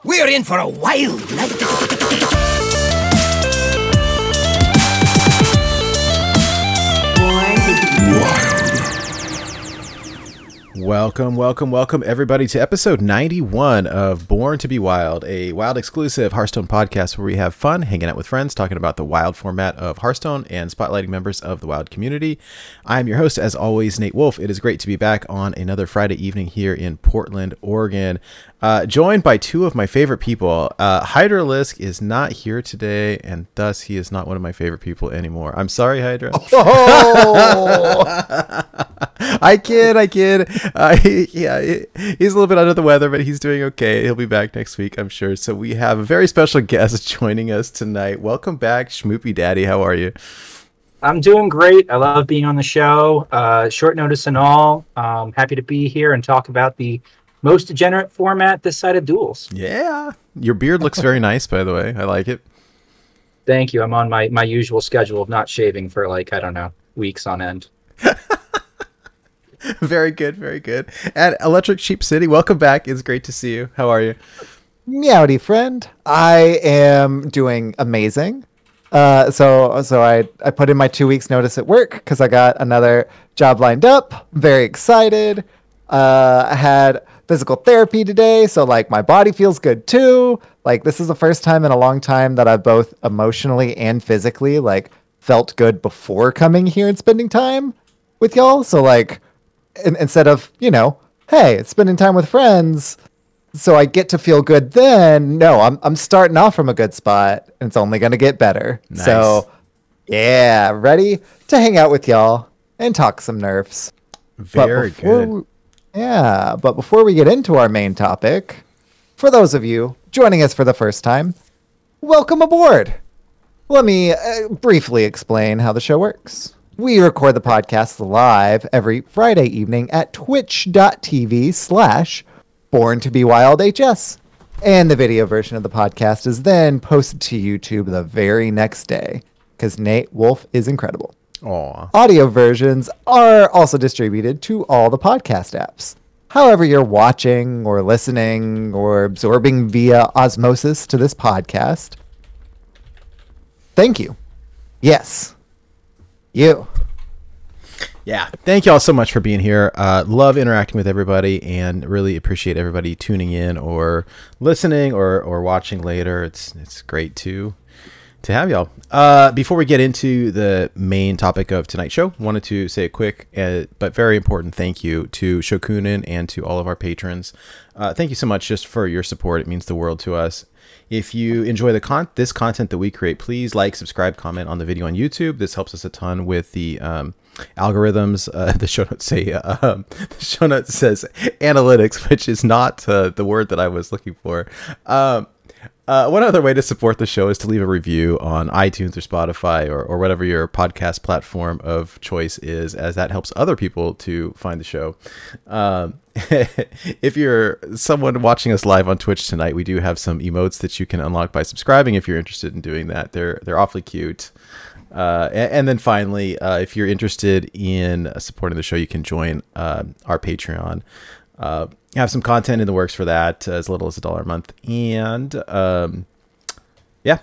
We're in for a wild night. Welcome everybody to episode 91 of Born to be Wild, a Wild exclusive Hearthstone podcast where we have fun hanging out with friends, talking about the Wild format of Hearthstone and spotlighting members of the Wild community. I'm your host, as always, Nate Wolf. It is great to be back on another Friday evening here in Portland, Oregon, joined by two of my favorite people. Hydralisk is not here today, and thus he is not one of my favorite people anymore. I'm sorry, Hydra. Oh! I kid. He's a little bit under the weather, but he's doing okay. He'll be back next week, I'm sure. So we have a very special guest joining us tonight. Welcome back, SchmoopieDaddy. How are you? I'm doing great. I love being on the show. Short notice and all. Happy to be here and talk about the most degenerate format this side of duels. Yeah. Your beard looks very nice, by the way. I like it. Thank you. I'm on my usual schedule of not shaving for weeks on end. Very good. And Electric Sheep City, welcome back. It's great to see you. How are you? Meowdy friend. I am doing amazing. So I put in my 2 weeks notice at work because I got another job lined up. Very excited. I had physical therapy today, so my body feels good too. This is the first time in a long time that I've both emotionally and physically felt good before coming here and spending time with y'all. So instead of, hey, spending time with friends, so I get to feel good then. No, I'm starting off from a good spot, and it's only going to get better. Nice. So, yeah, ready to hang out with y'all and talk some nerfs. Very good. But before we get into our main topic, for those of you joining us for the first time, welcome aboard. Let me briefly explain how the show works. We record the podcast live every Friday evening at twitch.tv/BornToBeWildHS. And the video version of the podcast is then posted to YouTube the very next day, because Nate Wolf is incredible. Aww. Audio versions are also distributed to all the podcast apps. However you're watching or listening or absorbing via osmosis to this podcast, thank you. Yes. You. Yeah. Thank you all so much for being here. Love interacting with everybody and really appreciate everybody tuning in or listening or watching later. It's great to have y'all. Before we get into the main topic of tonight's show, wanted to say a quick but very important thank you to Shokunin and to all of our patrons. Thank you so much just for your support. It means the world to us. If you enjoy this content that we create, please like, subscribe, comment on the video on YouTube. This helps us a ton with the algorithms. The show notes says analytics, which is not the word that I was looking for. One other way to support the show is to leave a review on iTunes or Spotify or whatever your podcast platform of choice is, as that helps other people to find the show. If you're someone watching us live on Twitch tonight, we do have some emotes that you can unlock by subscribing if you're interested in doing that. They're awfully cute. And then finally, if you're interested in supporting the show, you can join our Patreon. Have some content in the works for that, as little as $1 a month. And yeah.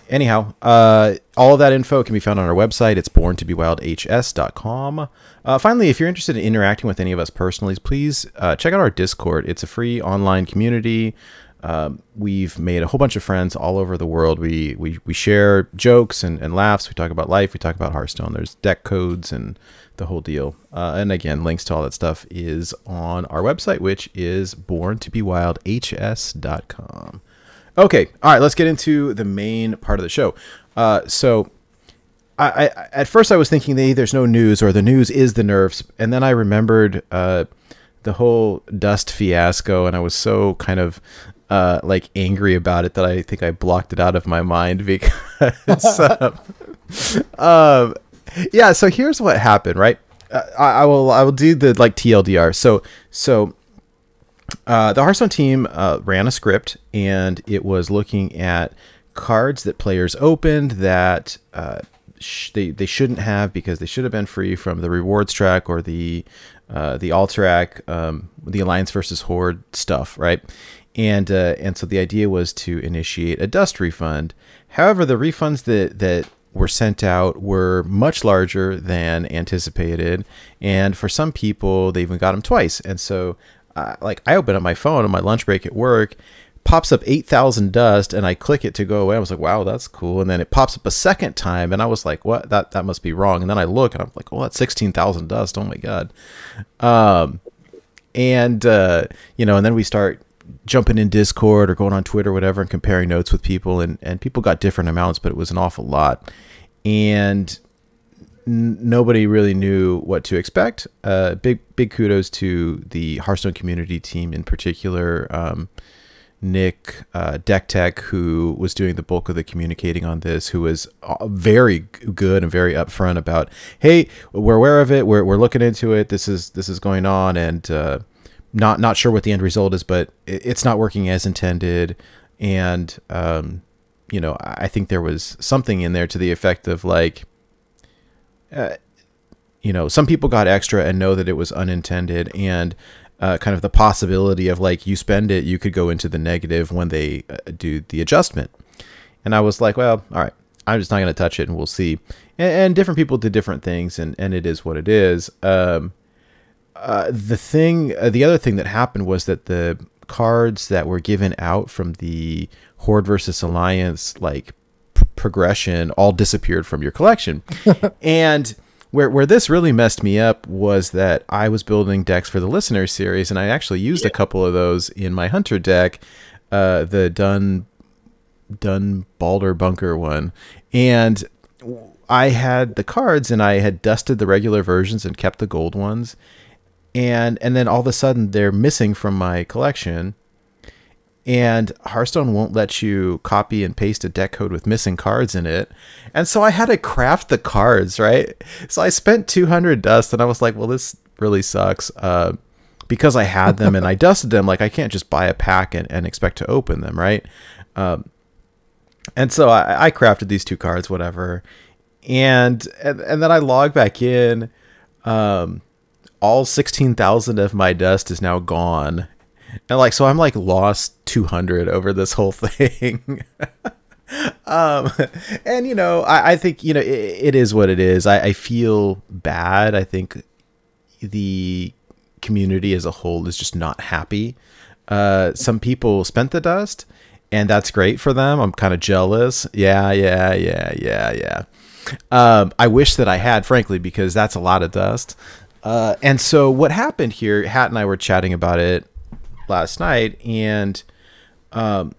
Anyhow, all of that info can be found on our website. It's borntobewildhs.com. Finally, if you're interested in interacting with any of us personally, please check out our Discord. It's a free online community. We've made a whole bunch of friends all over the world. We share jokes and laughs. We talk about life. We talk about Hearthstone. There's deck codes and the whole deal. And again, links to all that stuff is on our website, which is borntobewildhs.com. Okay, all right, let's get into the main part of the show. So I at first I was thinking there's no news, or the news is the nerfs, and then I remembered the whole dust fiasco, and I was so kind of angry about it that I think I blocked it out of my mind because yeah. So here's what happened, right? I will do the TLDR. So the Hearthstone team ran a script, and it was looking at cards that players opened that they shouldn't have, because they should have been free from the rewards track or the Alterac, the Alliance versus Horde stuff, right? And so the idea was to initiate a dust refund. However, the refunds that were sent out were much larger than anticipated, and for some people, they even got them twice. And so, like, I open up my phone on my lunch break at work, pops up 8,000 dust, and I click it to go away. I was like, wow, that's cool. And then it pops up a second time, and I was like, what? That must be wrong. And then I look, and I'm like, oh, that's 16,000 dust. Oh my god. And then we start jumping in Discord or going on Twitter or whatever and comparing notes with people, and people got different amounts, but it was an awful lot. And nobody really knew what to expect. Big kudos to the Hearthstone community team, in particular, Nick, Deck Tech, who was doing the bulk of the communicating on this, who was very good and very upfront about, hey, we're aware of it, we're looking into it, this is going on, and not sure what the end result is, but it's not working as intended. And I think there was something in there to the effect of like, some people got extra and know that it was unintended, and kind of the possibility of like, you spend it, you could go into the negative when they do the adjustment. And I was like, well, all right, I'm just not going to touch it, and we'll see. And different people did different things, and it is what it is. The other thing that happened was that the cards that were given out from the Horde versus Alliance progression all disappeared from your collection. And where this really messed me up was that I was building decks for the Listener series, and I actually used a couple of those in my Hunter deck, the Dun Balder Bunker one. And I had the cards, and I had dusted the regular versions and kept the gold ones. And then all of a sudden they're missing from my collection, and Hearthstone won't let you copy and paste a deck code with missing cards in it. And so I had to craft the cards, right? So I spent 200 dust, and I was like, well, this really sucks. Because I had them and I dusted them, like I can't just buy a pack and expect to open them, right? And so I crafted these 2 cards, whatever. And then I log back in, all 16,000 of my dust is now gone. And so I'm lost 200 over this whole thing. And I think, it is what it is. I feel bad. I think the community as a whole is just not happy. Some people spent the dust, and that's great for them. I'm kind of jealous. Yeah. I wish that I had, frankly, because that's a lot of dust. And so what happened here, Hat and I were chatting about it last night, and the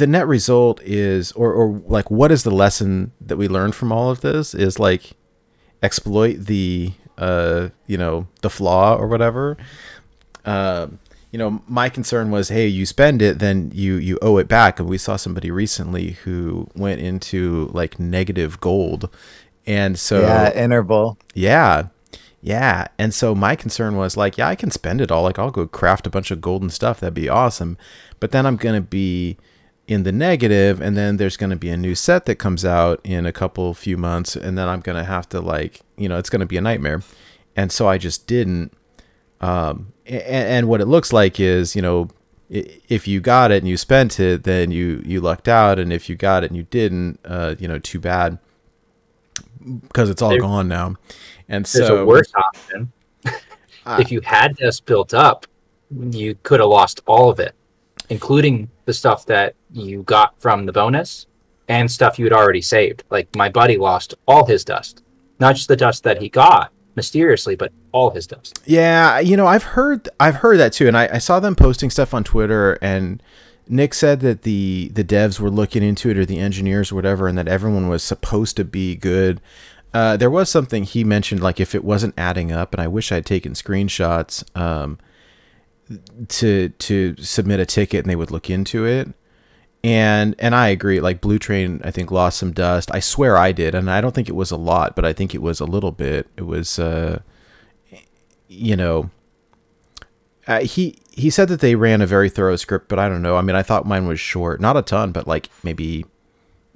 net result is, or what is the lesson that we learned from all of this is exploit the the flaw or whatever. My concern was, hey, you spend it, then you owe it back. And we saw somebody recently who went into negative gold. And so interval. Yeah. And so my concern was I can spend it all. I'll go craft a bunch of golden stuff. That'd be awesome. But then I'm going to be in the negative, and then there's going to be a new set that comes out in a few months. And then I'm going to have to it's going to be a nightmare. And so I just didn't. And what it looks like is, if you got it and you spent it, then you lucked out. And if you got it and you didn't, too bad, because it's all gone now. And so there's a worse option. If you had this built up, you could have lost all of it, including the stuff that you got from the bonus and stuff you had already saved. My buddy lost all his dust, not just the dust that he got mysteriously, but all his dust. Yeah, I've heard that too, and I saw them posting stuff on Twitter, and Nick said that the devs were looking into it, or the engineers or whatever, and that everyone was supposed to be good. There was something he mentioned, if it wasn't adding up, and I wish I'd taken screenshots to submit a ticket, and they would look into it. And I agree. Blue Train, I think, lost some dust. I swear I did, and I don't think it was a lot, but I think it was a little bit. It was, he said that they ran a very thorough script, but I don't know. I mean, I thought mine was short, not a ton, but maybe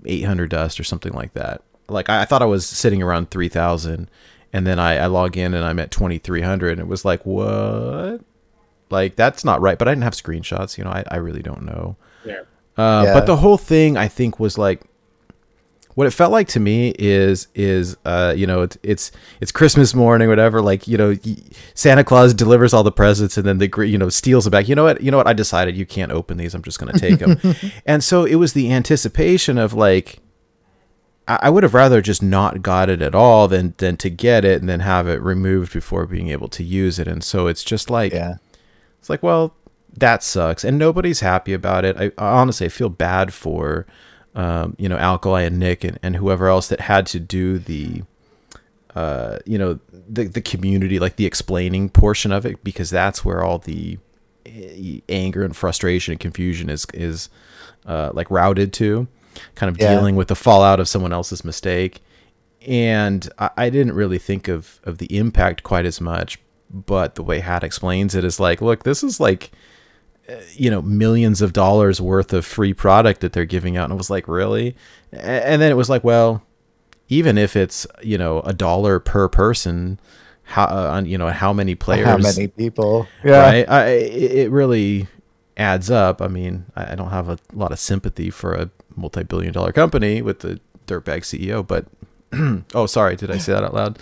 800 dust or something like that. I thought I was sitting around 3,000, and then I log in and I'm at 2,300, and it was what? Like, that's not right. But I didn't have screenshots. You know, I really don't know. Yeah. But the whole thing, I think, was like, what it felt like to me is you know, it's Christmas morning, whatever. Like, you know, Santa Claus delivers all the presents and then you know, steals them back. You know what? I decided you can't open these. I'm just going to take them. And so it was the anticipation of like, I would have rather just not got it at all than to get it and then have it removed before being able to use it. And so it's just like, it's like, well, that sucks. And nobody's happy about it. I honestly, I feel bad for, you know, Alkali and Nick and whoever else that had to do the, you know, the community, like the explaining portion of it, because that's where all the anger and frustration and confusion is like routed to, kind of dealing with the fallout of someone else's mistake. And I didn't really think of the impact quite as much, but the way Hat explains it is like, look, this is like, you know, millions of dollars worth of free product that they're giving out. And it was like, really? And then it was like, well, even if it's, you know, $1 per person, how, you know, how many players, how many people, right? It really adds up. I mean, I don't have a lot of sympathy for a multi-billion-dollar company with the dirtbag CEO, but oh, sorry. Did I say that out loud?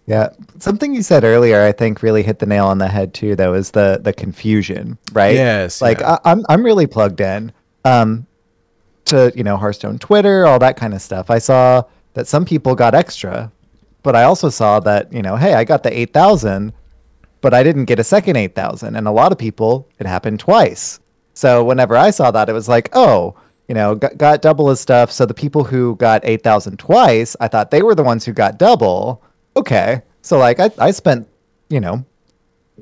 Yeah, something you said earlier, I think, really hit the nail on the head too. That was the confusion, right? Yes. Like I'm really plugged in to, you know, Hearthstone Twitter, all that kind of stuff. I saw that some people got extra, but I also saw that, you know, hey, I got the 8,000, but I didn't get a second 8,000, and a lot of people, it happened twice. So whenever I saw that, it was like, oh, you know, got double his stuff. So the people who got 8,000 twice, I thought they were the ones who got double. Okay, so like I spent, you know,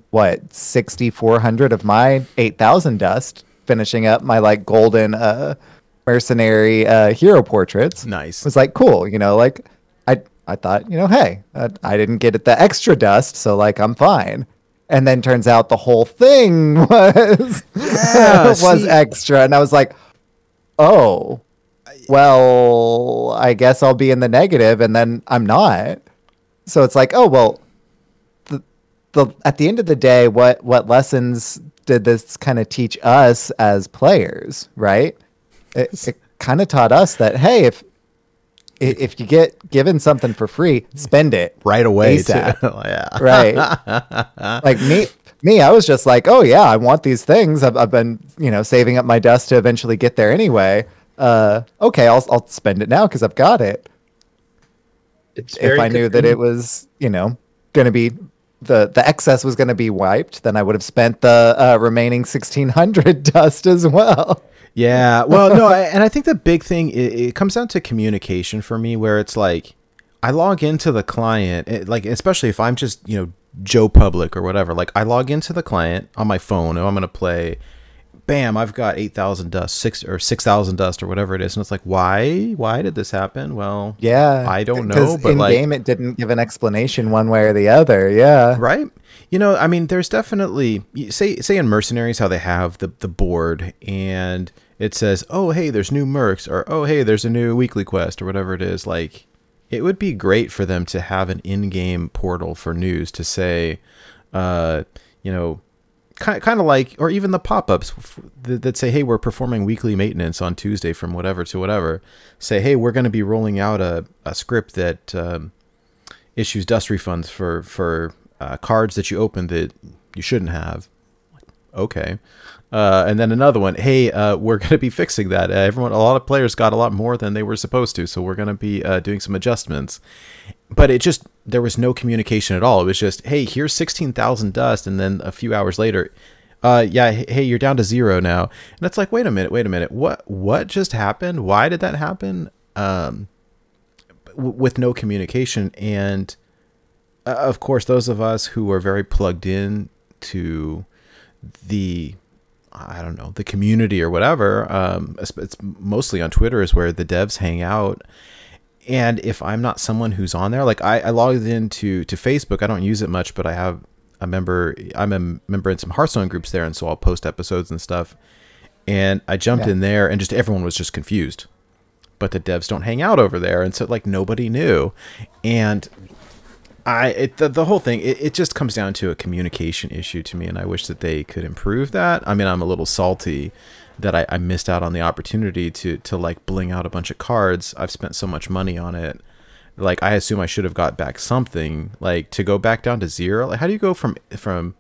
what, 6,400 of my 8,000 dust finishing up my like golden mercenary hero portraits. Nice. It was like, cool, you know, like I thought, you know, hey, I didn't get the extra dust, so like I'm fine. And then turns out the whole thing was was extra, and I was like, oh, well, I guess I'll be in the negative, and then I'm not. So it's like, oh, well, the at the end of the day, what lessons did this kind of teach us as players, right? It kind of taught us that, hey, if you get given something for free, spend it right away. ASAP. Yeah. Right. Like me, I was just like, oh yeah, I want these things. I've been, you know, saving up my dust to eventually get there anyway. Okay, I'll spend it now because I've got it. If I knew that it was, you know, going to be the excess was going to be wiped, then I would have spent the remaining 1,600 dust as well. Yeah. Well, no, and I think the big thing, it comes down to communication for me, where it's like I log into the client, like especially if I'm just, you know, Joe Public or whatever, like I log into the client on my phone and I'm going to play. Bam, I've got 8,000 dust, 6,000 dust or whatever it is. And it's like, why did this happen? Well, yeah, I don't know, but in like, game, it didn't give an explanation one way or the other. Yeah. Right. You know, I mean, there's definitely, say in Mercenaries, how they have the board and it says, oh, hey, there's new mercs, or, oh, hey, there's a new weekly quest or whatever it is. Like, it would be great for them to have an in-game portal for news to say, you know, kind of like, or even the pop-ups that say, hey, we're performing weekly maintenance on Tuesday from whatever to whatever. Say, hey, we're going to be rolling out a script that issues dust refunds for cards that you opened that you shouldn't have. Okay. And then another one, hey, we're going to be fixing that. A lot of players got a lot more than they were supposed to, so we're going to be doing some adjustments. But there was no communication at all. It was just, hey, here's 16,000 dust, and then a few hours later, yeah, hey, you're down to 0 now. And it's like, wait a minute, what just happened? Why did that happen? With no communication. And of course, those of us who are very plugged in to the, I don't know, the community or whatever, it's mostly on Twitter is where the devs hang out. And if I'm not someone who's on there, like I logged into Facebook, I don't use it much, but I'm a member in some Hearthstone groups there, and so I'll post episodes and stuff. And I jumped in there, and just everyone was just confused. But the devs don't hang out over there, and so like nobody knew. And The whole thing, it just comes down to a communication issue to me, and I wish that they could improve that. I mean, I'm a little salty that I missed out on the opportunity to like bling out a bunch of cards. I've spent so much money on it. Like, I assume I should have got back something. Like, to go back down to 0. Like, how do you go from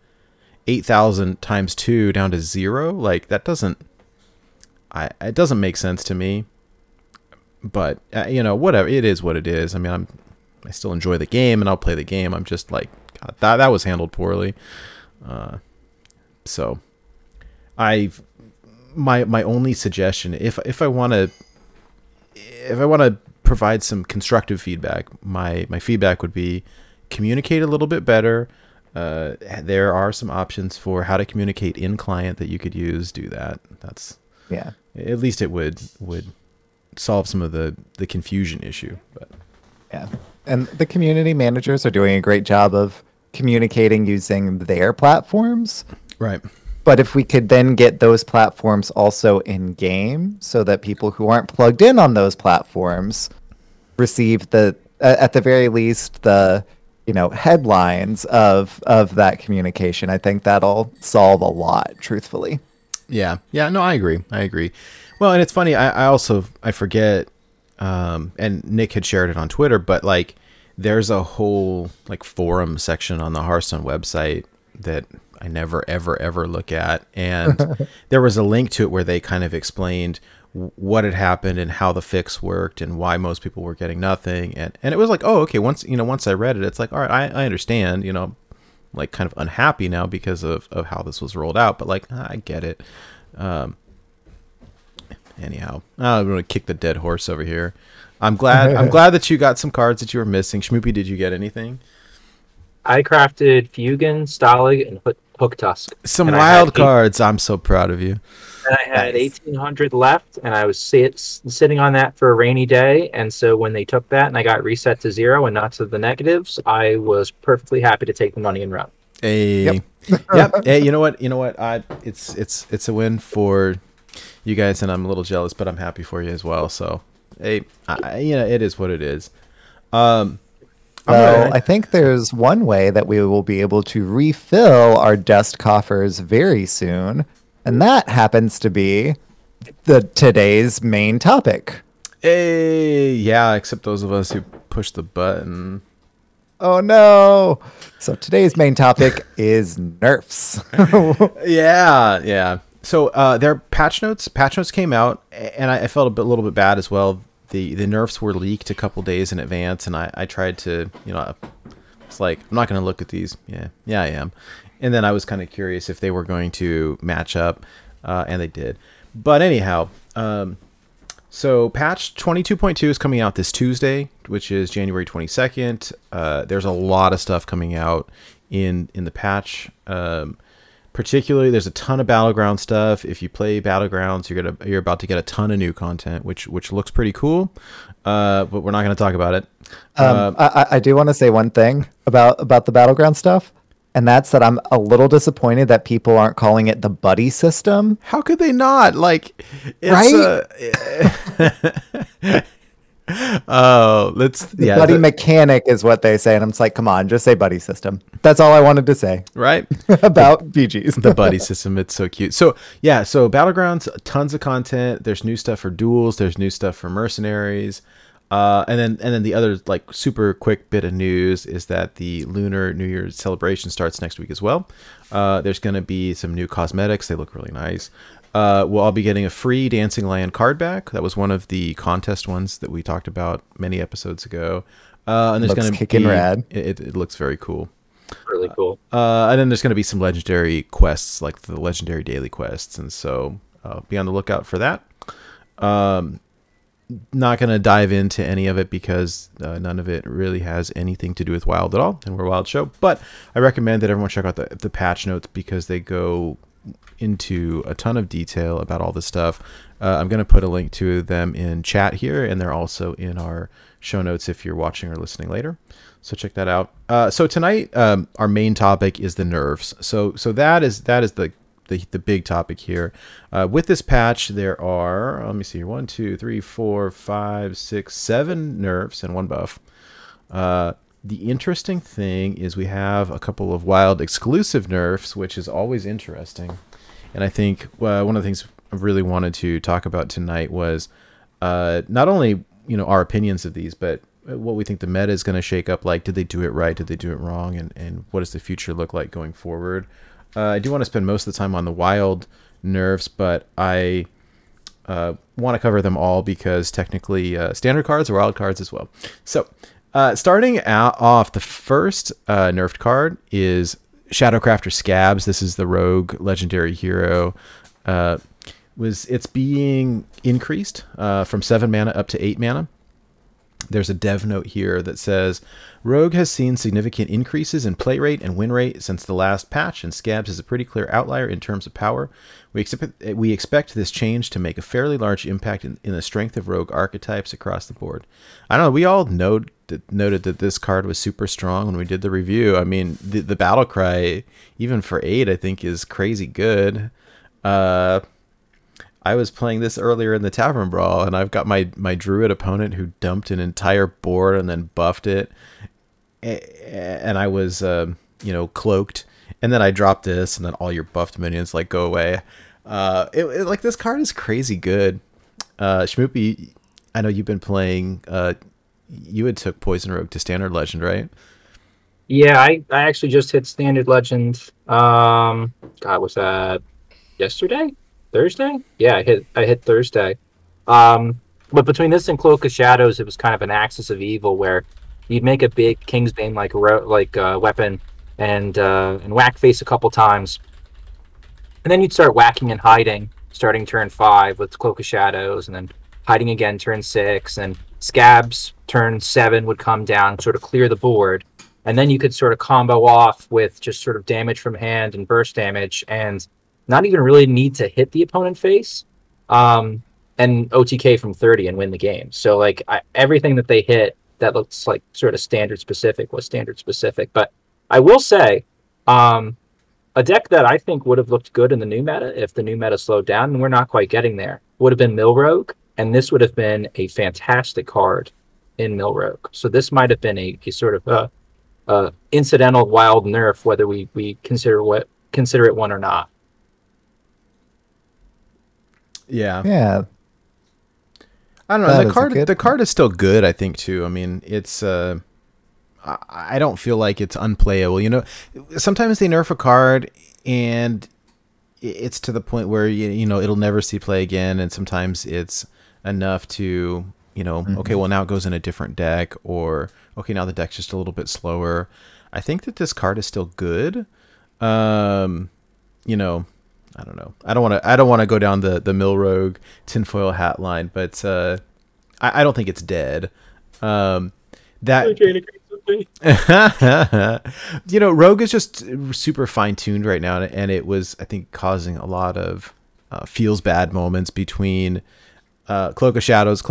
8,000 times 2 down to 0? Like, that doesn't. It doesn't make sense to me. But you know, whatever. It is what it is. I mean, I still enjoy the game, and I'll play the game. I'm just like, God, that was handled poorly. So, my only suggestion, if I want to provide some constructive feedback, my feedback would be communicate a little bit better. There are some options for how to communicate in client that you could use. Do that. That's, yeah. At least it would solve some of the confusion issue. But yeah, and the community managers are doing a great job of communicating using their platforms. Right. But if we could then get those platforms also in game, so that people who aren't plugged in on those platforms receive at the very least, the headlines of that communication, I think that'll solve a lot, truthfully. Yeah. No, I agree. Well, and it's funny, I forget, and Nick had shared it on Twitter, but like, there's a whole like forum section on the Hearthstone website that I never, ever, ever look at. And there was a link to it where they kind of explained what had happened and how the fix worked and why most people were getting nothing. And it was like, oh, okay. Once I read it, it's like, all right, I understand, like kind of unhappy now because of how this was rolled out, but like, I get it. Anyhow, I'm going to kick the dead horse over here. I'm glad that you got some cards that you were missing. Schmoopie, did you get anything? I crafted Fugan, Stalag, and Hook Tusk. Some wild cards. I'm so proud of you. And I had 1,800 left, and I was sitting on that for a rainy day. And so when they took that and I got reset to 0 and not to the negatives, I was perfectly happy to take the money and run. Hey, yep. Hey, you know what? It's a win for you guys, and I'm a little jealous, but I'm happy for you as well. So, hey, it is what it is. I think there's one way that we will be able to refill our dust coffers very soon, and that happens to be today's main topic. Hey, yeah, except those of us who push the button. Oh no! So today's main topic is nerfs. Yeah. So their patch notes came out, and I felt a little bit bad as well. The nerfs were leaked a couple days in advance, and I tried to, it's like, I'm not going to look at these. Yeah, I am. And then I was kind of curious if they were going to match up, and they did. But anyhow, so patch 22.2 is coming out this Tuesday, which is January 22nd. There's a lot of stuff coming out in the patch. Particularly, there's a ton of Battleground stuff. If you play Battlegrounds, you're about to get a ton of new content, which looks pretty cool. But we're not going to talk about it. I do want to say one thing about the Battleground stuff, and that's that I'm a little disappointed that people aren't calling it the buddy system. How could they not? Like, right? Buddy mechanic is what they say, and I'm just like, come on, just say buddy system. That's all I wanted to say. Right. About BGs. The buddy system, it's so cute. So Battlegrounds, tons of content. There's new stuff for duels, there's new stuff for mercenaries. And then the other like super quick bit of news is that the Lunar New Year celebration starts next week as well. There's going to be some new cosmetics. They look really nice. We'll all be getting a free Dancing Lion card back. That was one of the contest ones that we talked about many episodes ago. And there's going to be rad. It looks very cool. Really cool. And then there's going to be some legendary quests, like the legendary daily quests, and so be on the lookout for that. Not going to dive into any of it because none of it really has anything to do with Wild at all, and we're a Wild show. But I recommend that everyone check out the patch notes because they go into a ton of detail about all this stuff. I'm going to put a link to them in chat here, and they're also in our show notes if you're watching or listening later. So check that out. So tonight, our main topic is the nerfs. So that is the big topic here. With this patch, there are, let me see, 1, 2, 3, 4, 5, 6, 7 nerfs and 1 buff. the interesting thing is we have a couple of wild exclusive nerfs, which is always interesting. And I think one of the things I really wanted to talk about tonight was not only our opinions of these, but what we think the meta is going to shake up. Like, did they do it right? Did they do it wrong? And what does the future look like going forward? I do want to spend most of the time on the wild nerfs, but I want to cover them all because technically standard cards are wild cards as well. So starting off, the first nerfed card is Shadowcrafter Scabs. This is the rogue legendary hero. It's being increased from 7 mana up to 8 mana. There's a dev note here that says, Rogue has seen significant increases in play rate and win rate since the last patch, and Scabs is a pretty clear outlier in terms of power. We expect this change to make a fairly large impact in the strength of Rogue archetypes across the board. I don't know, we all noted that this card was super strong when we did the review. I mean, the battle cry, even for 8, I think is crazy good. I was playing this earlier in the Tavern Brawl, and I've got my druid opponent who dumped an entire board and then buffed it, and I was cloaked, and then I dropped this, and then all your buffed minions like go away. Like, this card is crazy good. Schmoopie, I know you've been playing. You had took Poison Rogue to Standard Legend, right? Yeah, I actually just hit Standard Legend. God, was that yesterday? Thursday? Yeah, I hit Thursday. But between this and Cloak of Shadows, it was kind of an axis of evil where you'd make a big Kingsbane weapon and whack face a couple times, and then you'd start whacking and hiding, starting turn 5 with Cloak of Shadows, and then hiding again turn 6, and Scabs turn 7 would come down, sort of clear the board, and then you could sort of combo off with just sort of damage from hand and burst damage, and not even really need to hit the opponent face, and OTK from 30 and win the game. So like everything that they hit that looks like sort of standard specific was standard specific. But I will say, a deck that I think would have looked good in the new meta if the new meta slowed down, and we're not quite getting there, would have been Mill Rogue, and this would have been a fantastic card in Mill Rogue. So this might have been a sort of incidental wild nerf, whether we consider it one or not. Yeah. I don't know. The card is still good, I think, too. I mean, it's I don't feel like it's unplayable. Sometimes they nerf a card and it's to the point where it'll never see play again, and sometimes it's enough to okay, well, now it goes in a different deck, or okay, now the deck's just a little bit slower. I think that this card is still good. I don't know. I don't want to go down the Mill Rogue tinfoil hat line, but I don't think it's dead. Rogue is just super fine tuned right now, and it was, I think, causing a lot of feels bad moments between Cloak of Shadows,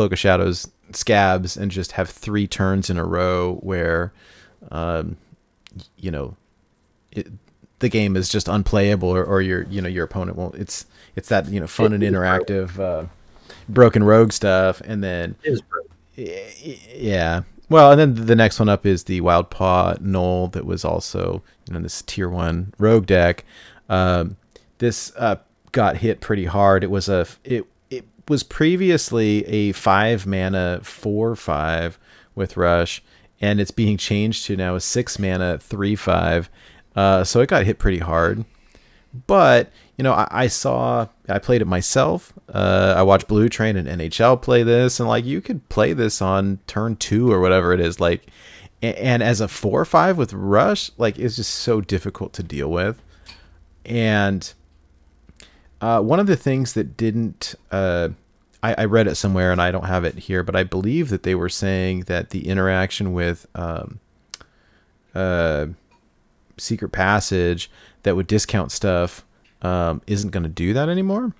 Scabs, and just have 3 turns in a row where the game is just unplayable, or your opponent won't. It's that fun and interactive broken rogue stuff, and then yeah. Well, and then the next one up is the Wild Paw Knoll that was also this tier 1 rogue deck. This got hit pretty hard. It was previously a 5 mana 4/5 with Rush, and it's being changed to now a 6 mana 3/5. So it got hit pretty hard, but I played it myself. I watched Blue Train and NHL play this, and like, you could play this on turn 2 or whatever it is, like, and as a 4/5 with Rush, like, it's just so difficult to deal with. And one of the things that didn't, I read it somewhere and I don't have it here, but I believe that they were saying that the interaction with Secret Passage that would discount stuff isn't going to do that anymore.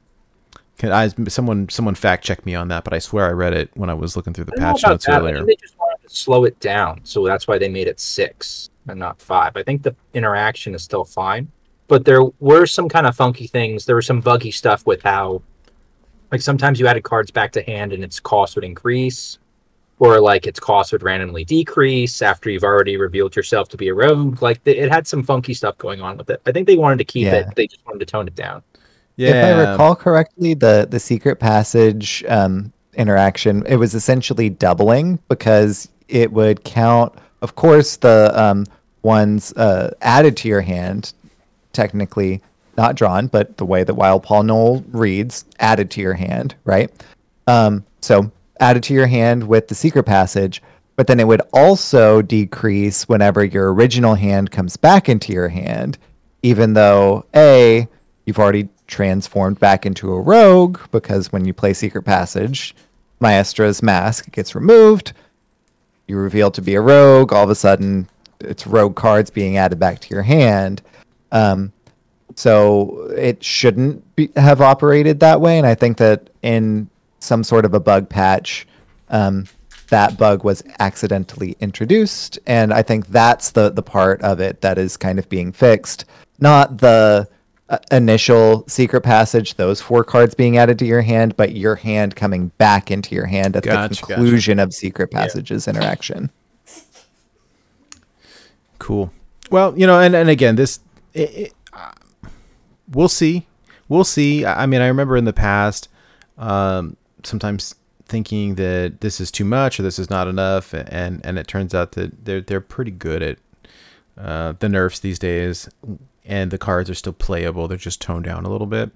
Someone fact check me on that, but I swear I read it when I was looking through the patch notes earlier. I think they just wanted to slow it down, so that's why they made it 6 and not 5. I think the interaction is still fine, but there were some kind of funky things. There was some buggy stuff with how, like, sometimes you added cards back to hand and its cost would increase. or like its cost would randomly decrease after you've already revealed yourself to be a rogue. Like it had some funky stuff going on with it. I think they wanted to keep it. They just wanted to tone it down. Yeah. If I recall correctly, the secret passage interaction, it was essentially doubling because it would count, of course, the ones added to your hand, technically not drawn, but the way that Wild Paw Knoll reads, added to your hand, right? So added to your hand with the secret passage, but then it would also decrease whenever your original hand comes back into your hand, even though you've already transformed back into a rogue, because when you play secret passage, Maestra's mask gets removed, you reveal to be a rogue, all of a sudden it's rogue cards being added back to your hand. So it shouldn't have operated that way, and I think that in some sort of a bug patch, that bug was accidentally introduced, and I think that's the part of it that is kind of being fixed, not the initial secret passage, those 4 cards being added to your hand, but your hand coming back into your hand at the conclusion of secret passage's interaction. Cool. Well, and again, this we'll see. I mean, I remember in the past sometimes thinking that this is too much or this is not enough, and it turns out that they're pretty good at the nerfs these days, and the cards are still playable. They're just toned down a little bit.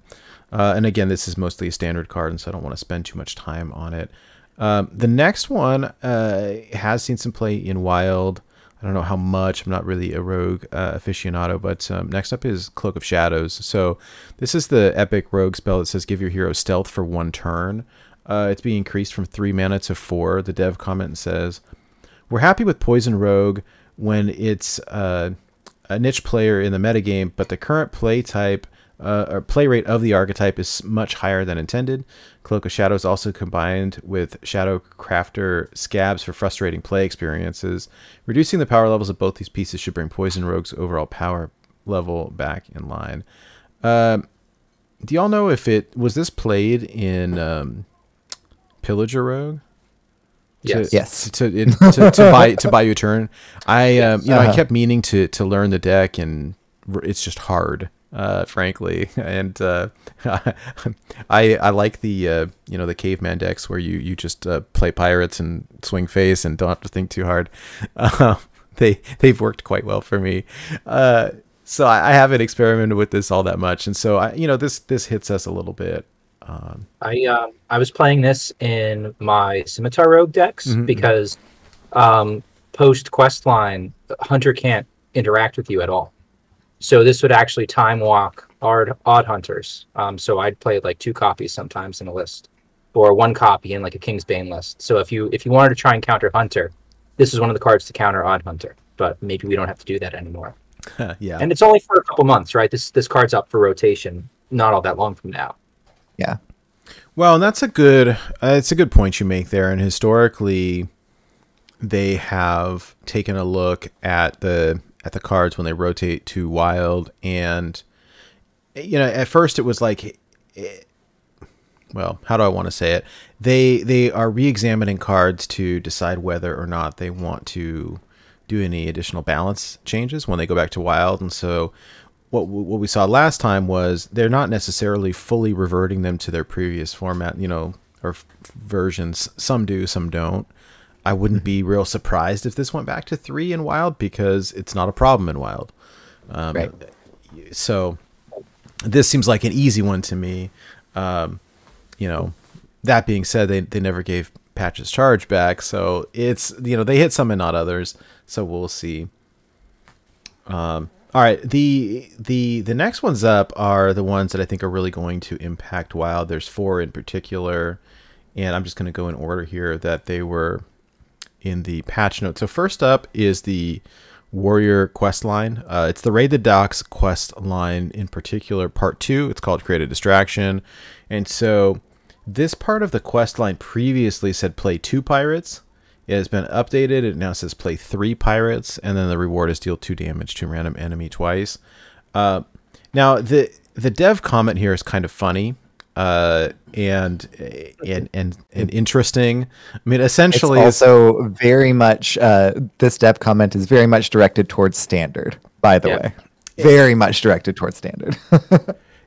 And again, this is mostly a standard card, and so I don't want to spend too much time on it. The next one has seen some play in Wild. I don't know how much. I'm not really a rogue aficionado, but next up is Cloak of Shadows. So this is the epic rogue spell that says give your hero stealth for 1 turn. It's being increased from 3 mana to 4. The dev comment says, we're happy with Poison Rogue when it's a niche player in the metagame, but the current play type or play rate of the archetype is much higher than intended. Cloak of Shadows also combined with Shadow Crafter Scabs for frustrating play experiences. Reducing the power levels of both these pieces should bring Poison Rogue's overall power level back in line. Do y'all know if was this played in Pillager Rogue? Yes. To buy you a turn. I kept meaning to learn the deck, and it's just hard, frankly. And I like the the caveman decks where you just play pirates and swing face and don't have to think too hard. They've worked quite well for me. So I haven't experimented with this all that much, and so this hits us a little bit. I was playing this in my Scimitar Rogue decks because post quest line, Hunter can't interact with you at all. So this would actually time walk odd hunters. So I'd play like 2 copies sometimes in a list, or 1 copy in like a Kingsbane list. So if you wanted to try and counter Hunter, this is one of the cards to counter odd hunter. But maybe we don't have to do that anymore. Yeah, and it's only for a couple months, right? This card's up for rotation, not all that long from now. Yeah. Well, and that's it's a good point you make there. And historically, they have taken a look at the cards when they rotate to Wild, and at first it was like, well, how do I want to say it? They are re-examining cards to decide whether or not they want to do any additional balance changes when they go back to Wild, and so. What we saw last time was they're not necessarily fully reverting them to their previous format, or versions. Some do, some don't. I wouldn't be real surprised if this went back to 3 in Wild, because it's not a problem in Wild. Right. So this seems like an easy one to me. That being said, they never gave Patch's charge back, so it's they hit some and not others. So we'll see. All right, the next ones up are the ones that I think are really going to impact Wild. There's 4 in particular, and I'm just going to go in order here that they were in the patch notes. So first up is the Warrior quest line. It's the Raid the Docks quest line in particular, part 2. It's called Create a Distraction, and so this part of the quest line previously said play 2 pirates. It has been updated. It now says play 3 pirates, and then the reward is deal 2 damage to a random enemy twice. Now, the dev comment here is kind of funny. and interesting. I mean, essentially, it's also very much this dev comment is very much directed towards standard. By the way, very much directed towards standard.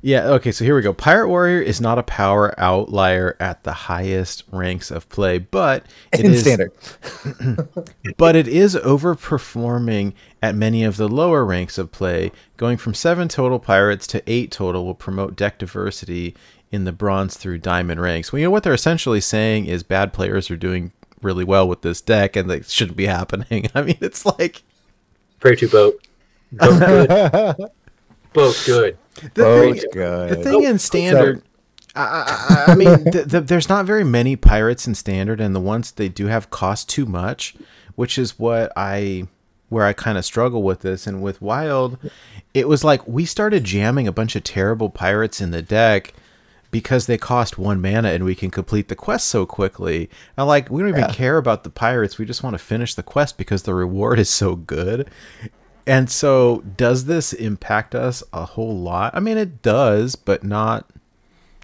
Yeah, okay, so here we go. Pirate Warrior is not a power outlier at the highest ranks of play, but it is standard. but it is overperforming at many of the lower ranks of play. Going from 7 total pirates to 8 total will promote deck diversity in the bronze through diamond ranks. Well, you know what they're essentially saying is bad players are doing really well with this deck, and they shouldn't be happening. I mean, it's like pray to boat. Boat good. Boat good. The thing in standard, I mean, there's not very many pirates in standard, and the ones they do have cost too much, which is where I kind of struggle with this. And with Wild, it was like we started jamming a bunch of terrible pirates in the deck because they cost 1 mana and we can complete the quest so quickly. And like, we don't even care about the pirates. We just want to finish the quest because the reward is so good. And so, does this impact us a whole lot? I mean, it does, but not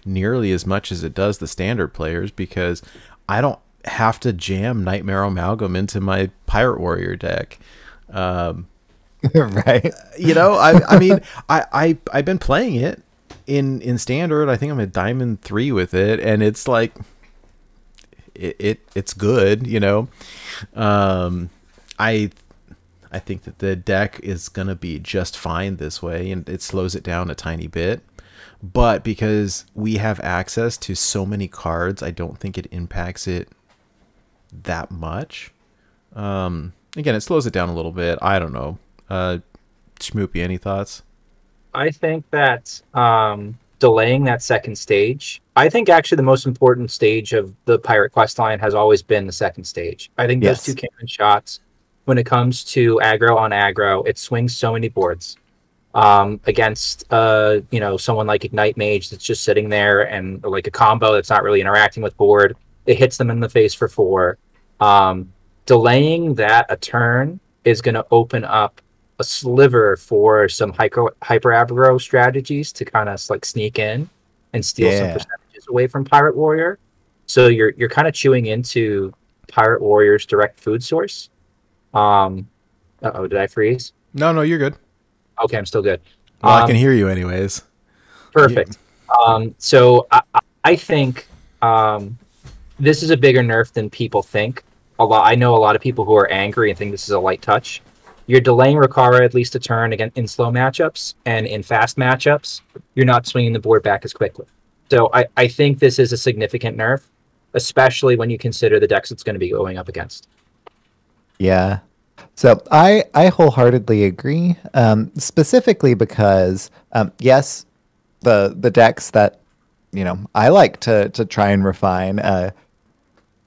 nearly as much as it does the standard players, because I don't have to jam Nightmare Amalgam into my Pirate Warrior deck. Right. You know, I mean, I've been playing it in standard. I think I'm at Diamond 3 with it, and it's like, it's good, you know. I think that the deck is going to be just fine this way, and it slows it down a tiny bit. But because we have access to so many cards, I don't think it impacts it that much. Again, it slows it down a little bit. I don't know. Schmoopie, any thoughts? I think that delaying that second stage, I think actually the most important stage of the Pirate Quest line has always been the second stage. I think those two cannon shots, when it comes to aggro on aggro, it swings so many boards against you know, someone like Ignite Mage that's just sitting there, and like a combo that's not really interacting with board. It hits them in the face for 4. Delaying that a turn is going to open up a sliver for some hyper aggro strategies to kind of like sneak in and steal some percentages away from Pirate Warrior. So you're kind of chewing into Pirate Warrior's direct food source. Uh-oh, did I freeze? No, you're good. Okay, I'm still good. Well, I can hear you anyways. Perfect. So I think this is a bigger nerf than people think. I know a lot of people who are angry and think this is a light touch. You're delaying Rikara at least a turn again in slow matchups, and in fast matchups, you're not swinging the board back as quickly. So I think this is a significant nerf, especially when you consider the decks it's going to be going up against. Yeah. So I wholeheartedly agree, specifically because, yes, the decks that, you know, I like to try and refine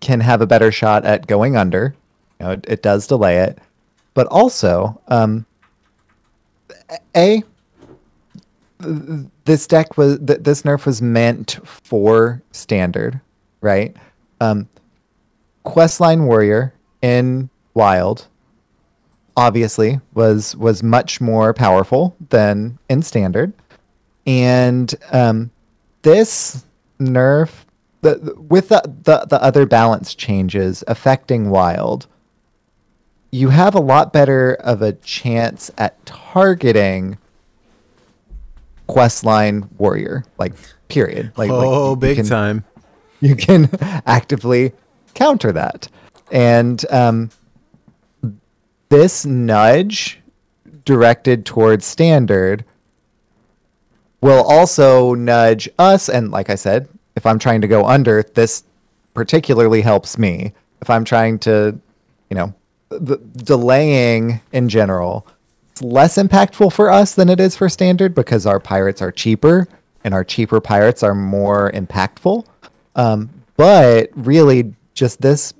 can have a better shot at going under. You know, it does delay it. But also, this nerf was meant for standard, right? Questline Warrior in Wild obviously was much more powerful than in standard, and this nerf, with the other balance changes affecting Wild, you have a lot better of a chance at targeting Questline Warrior, like, period. Like big time. You can actively counter that. And this nudge directed towards standard will also nudge us. And like I said, if I'm trying to go under, this particularly helps me. If I'm trying to, you know, delaying in general, it's less impactful for us than it is for standard because our pirates are cheaper and our cheaper pirates are more impactful. But really, just this,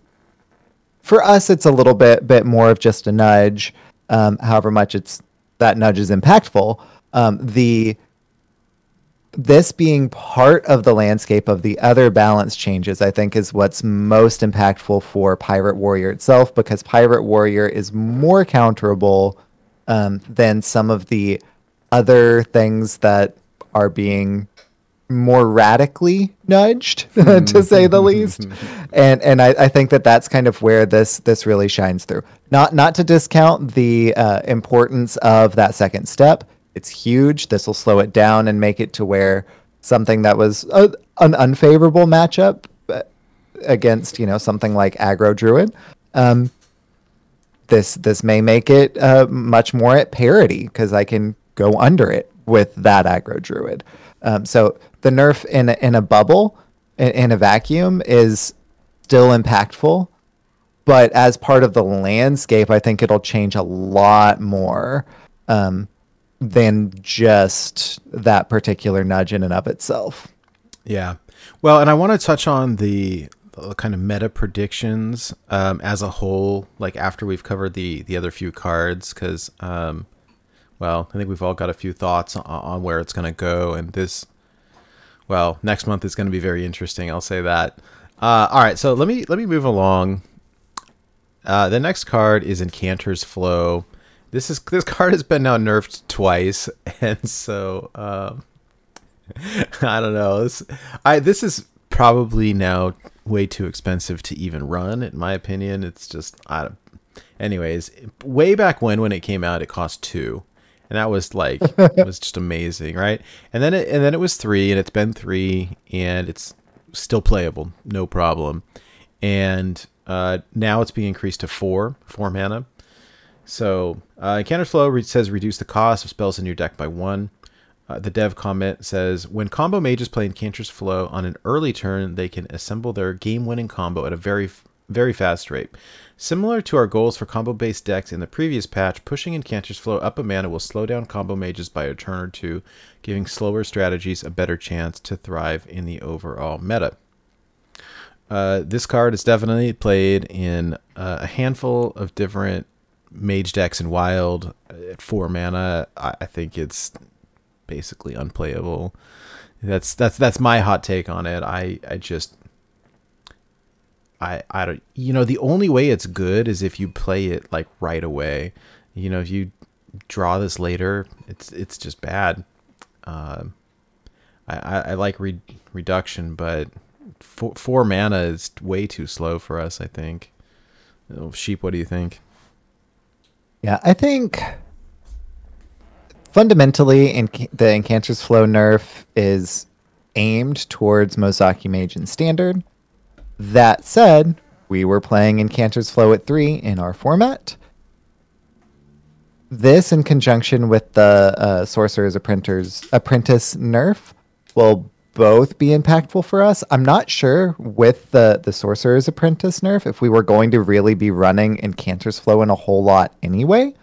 for us, it's a little bit more of just a nudge. However much that nudge is impactful. This being part of the landscape of the other balance changes, I think, is what's most impactful for Pirate Warrior itself, because Pirate Warrior is more counterable than some of the other things that are being more radically nudged, to say the least. And I think that that's kind of where this really shines through. Not to discount the importance of that second step. It's huge. This will slow it down and make it to where something that was an unfavorable matchup against, something like aggro druid, this may make it much more at parity, because I can go under it with that aggro druid. So the nerf in a bubble, in a vacuum, is still impactful, but as part of the landscape, I think it'll change a lot more than just that particular nudge in and of itself. Yeah. Well, and I want to touch on the kind of meta predictions as a whole, like after we've covered the other few cards, because, well, I think we've all got a few thoughts on where it's going to go. And next month is going to be very interesting. I'll say that. All right. So let me move along. The next card is Incanter's Flow. This card has been now nerfed twice, and so I don't know. This is probably now way too expensive to even run, in my opinion. It's just anyways, way back when it came out, it cost 2, and that was like it was just amazing, right? And then it was 3, and it's been 3, and it's still playable, no problem. And now it's being increased to 4 mana. So Incanter's Flow says reduce the cost of spells in your deck by 1. The dev comment says, when combo mages play Incanter's Flow on an early turn, they can assemble their game-winning combo at a very, very fast rate. Similar to our goals for combo-based decks in the previous patch, pushing Incanter's Flow up a mana will slow down combo mages by a turn or 2, giving slower strategies a better chance to thrive in the overall meta. This card is definitely played in a handful of different mage decks in Wild. At 4 mana, I think it's basically unplayable. That's my hot take on it. I don't, the only way it's good is if you play it like right away. If you draw this later, it's just bad. I like reduction, but 4 mana is way too slow for us, I think. Sheep, what do you think? Yeah, I think fundamentally the Incanter's Flow nerf is aimed towards Mozaki Mage in Standard. That said, we were playing Incanter's Flow at 3 in our format. This, in conjunction with the Sorcerers Apprentice nerf, will both be impactful for us. I'm not sure with the Sorcerer's Apprentice nerf if we were going to really be running Incanter's Flow in a whole lot anyway,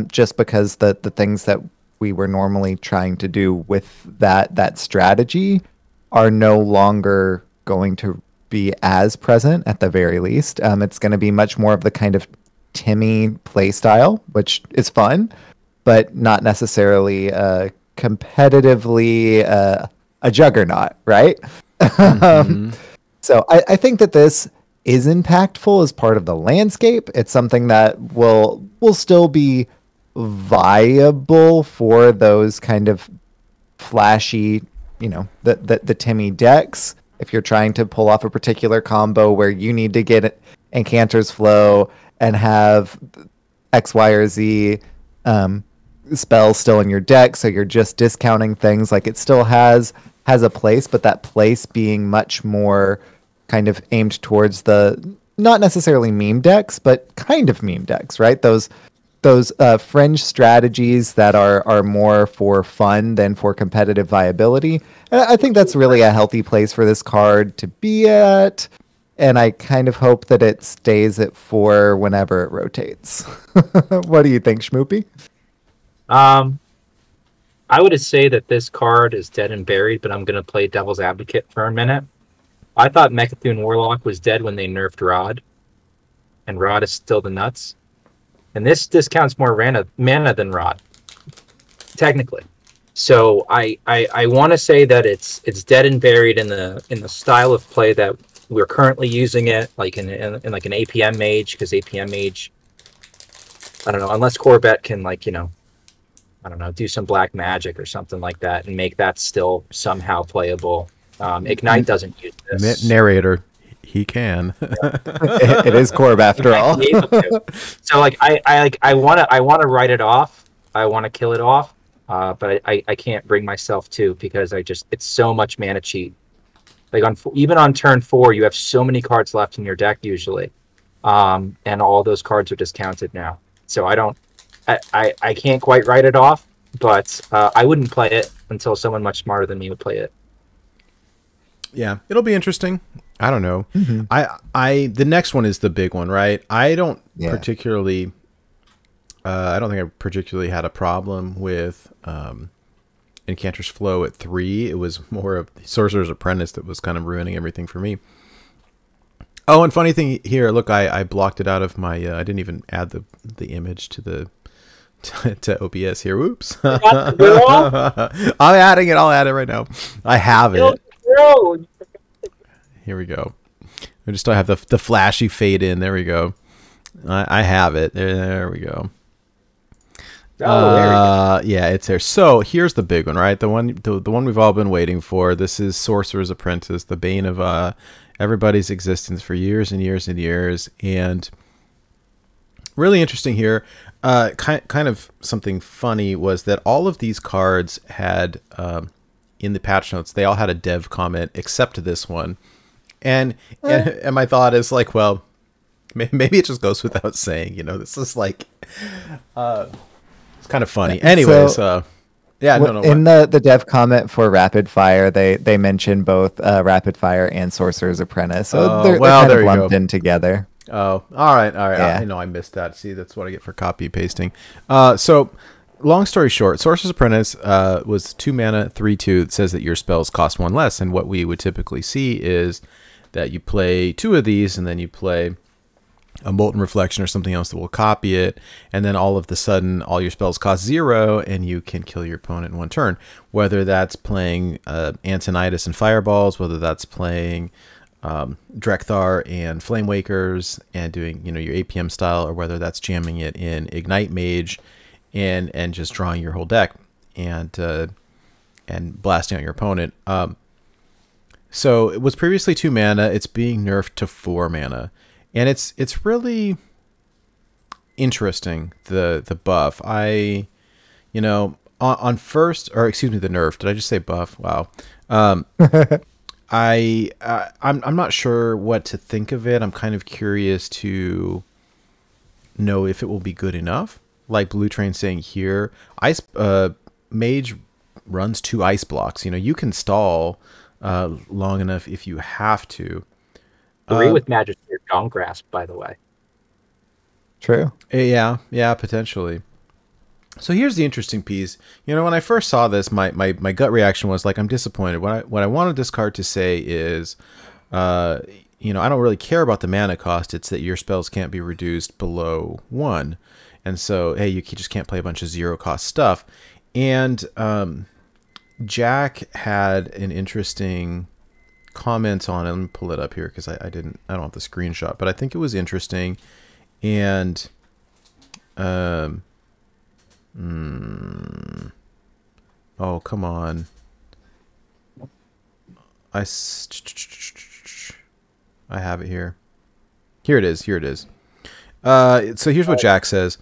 just because the things that we were normally trying to do with that strategy are no longer going to be as present, at the very least. It's going to be much more of the kind of Timmy play style, which is fun, but not necessarily competitively a juggernaut, right? Mm-hmm. So I think that this is impactful as part of the landscape. It's something that will still be viable for those kind of flashy, the Timmy decks. If you're trying to pull off a particular combo where you need to get Incanter's Flow and have X, Y, or Z spells still in your deck, so you're just discounting things, like it still has a place, but that place being much more kind of aimed towards the not necessarily meme decks, but kind of meme decks, right? Those fringe strategies that are more for fun than for competitive viability. And I think that's really a healthy place for this card to be at, and I kind of hope that it stays at 4 whenever it rotates. What do you think, Schmoopie? I would say that this card is dead and buried, but I'm going to play devil's advocate for a minute. I thought Mechathoon Warlock was dead when they nerfed Rod, and Rod is still the nuts. And this discounts more mana than Rod, technically. So I want to say that it's dead and buried in the style of play that we're currently using it, like in like an APM mage, because APM mage, I don't know, unless Corbett can I don't know, do some black magic or something like that and make that still somehow playable. Ignite doesn't use this. Narrator, he can. It is Corb after all. So like I wanna write it off. I wanna kill it off. But I can't bring myself to, because it's so much mana cheat. Like even on turn 4, you have so many cards left in your deck usually, and all those cards are discounted now. So I can't quite write it off, but I wouldn't play it until someone much smarter than me would play it. Yeah, it'll be interesting. I don't know. Mm-hmm. The next one is the big one, right? I don't particularly. I don't think I particularly had a problem with Incanter's Flow at 3. It was more of Sorcerer's Apprentice that was kind of ruining everything for me. Oh, and funny thing here, look, I blocked it out of my. I didn't even add the image to the to OBS here. Whoops! I'm adding it. I'll add it right now. I have it. Here we go. I just don't have the flashy fade in. There we go. I have it. There we go. Yeah, it's there. So here's the big one, right? The one we've all been waiting for. This is Sorcerer's Apprentice, the bane of everybody's existence for years and years and years. And really interesting here. Kind of something funny was that all of these cards had in the patch notes, they all had a dev comment except this one. And my thought is like, well, maybe it just goes without saying, you know, this is like it's kind of funny. Anyways, yeah, no. In the dev comment for Rapid Fire, they mention both Rapid Fire and Sorcerer's Apprentice. So they're kind of lumped in together. Oh, all right. Yeah. I know I missed that. See, that's what I get for copy pasting. So long story short, Sorcerer's Apprentice was 2 mana, 3/2. It says that your spells cost 1 less, and what we would typically see is that you play 2 of these, and then you play a Molten Reflection or something else that will copy it, and then all of the sudden, all your spells cost 0, and you can kill your opponent in 1 turn. Whether that's playing Antonidas and Fireballs, whether that's playing Drekthar and Flame Wakers and doing, you know, your APM style, or whether that's jamming it in Ignite Mage and just drawing your whole deck and blasting out your opponent. So it was previously 2 mana. It's being nerfed to 4 mana, and it's really interesting, the buff. You know, on first, or excuse me, the nerf. Did I just say buff? Wow. I'm not sure what to think of it. I'm kind of curious to know if it will be good enough. Like Blue Train saying here, Mage runs 2 ice blocks. You know, you can stall long enough if you have to. 3 with Magister Dawn Grasp, by the way. True. Yeah, potentially. So here's the interesting piece. You know, when I first saw this, my gut reaction was like, I'm disappointed. What I wanted this card to say is, you know, I don't really care about the mana cost. It's that your spells can't be reduced below 1. And so, hey, you just can't play a bunch of 0 cost stuff. And Jack had an interesting comment on it. Let me pull it up here because I don't have the screenshot, but I think it was interesting. And oh, come on. I have it here. Here it is. So here's what Jack says.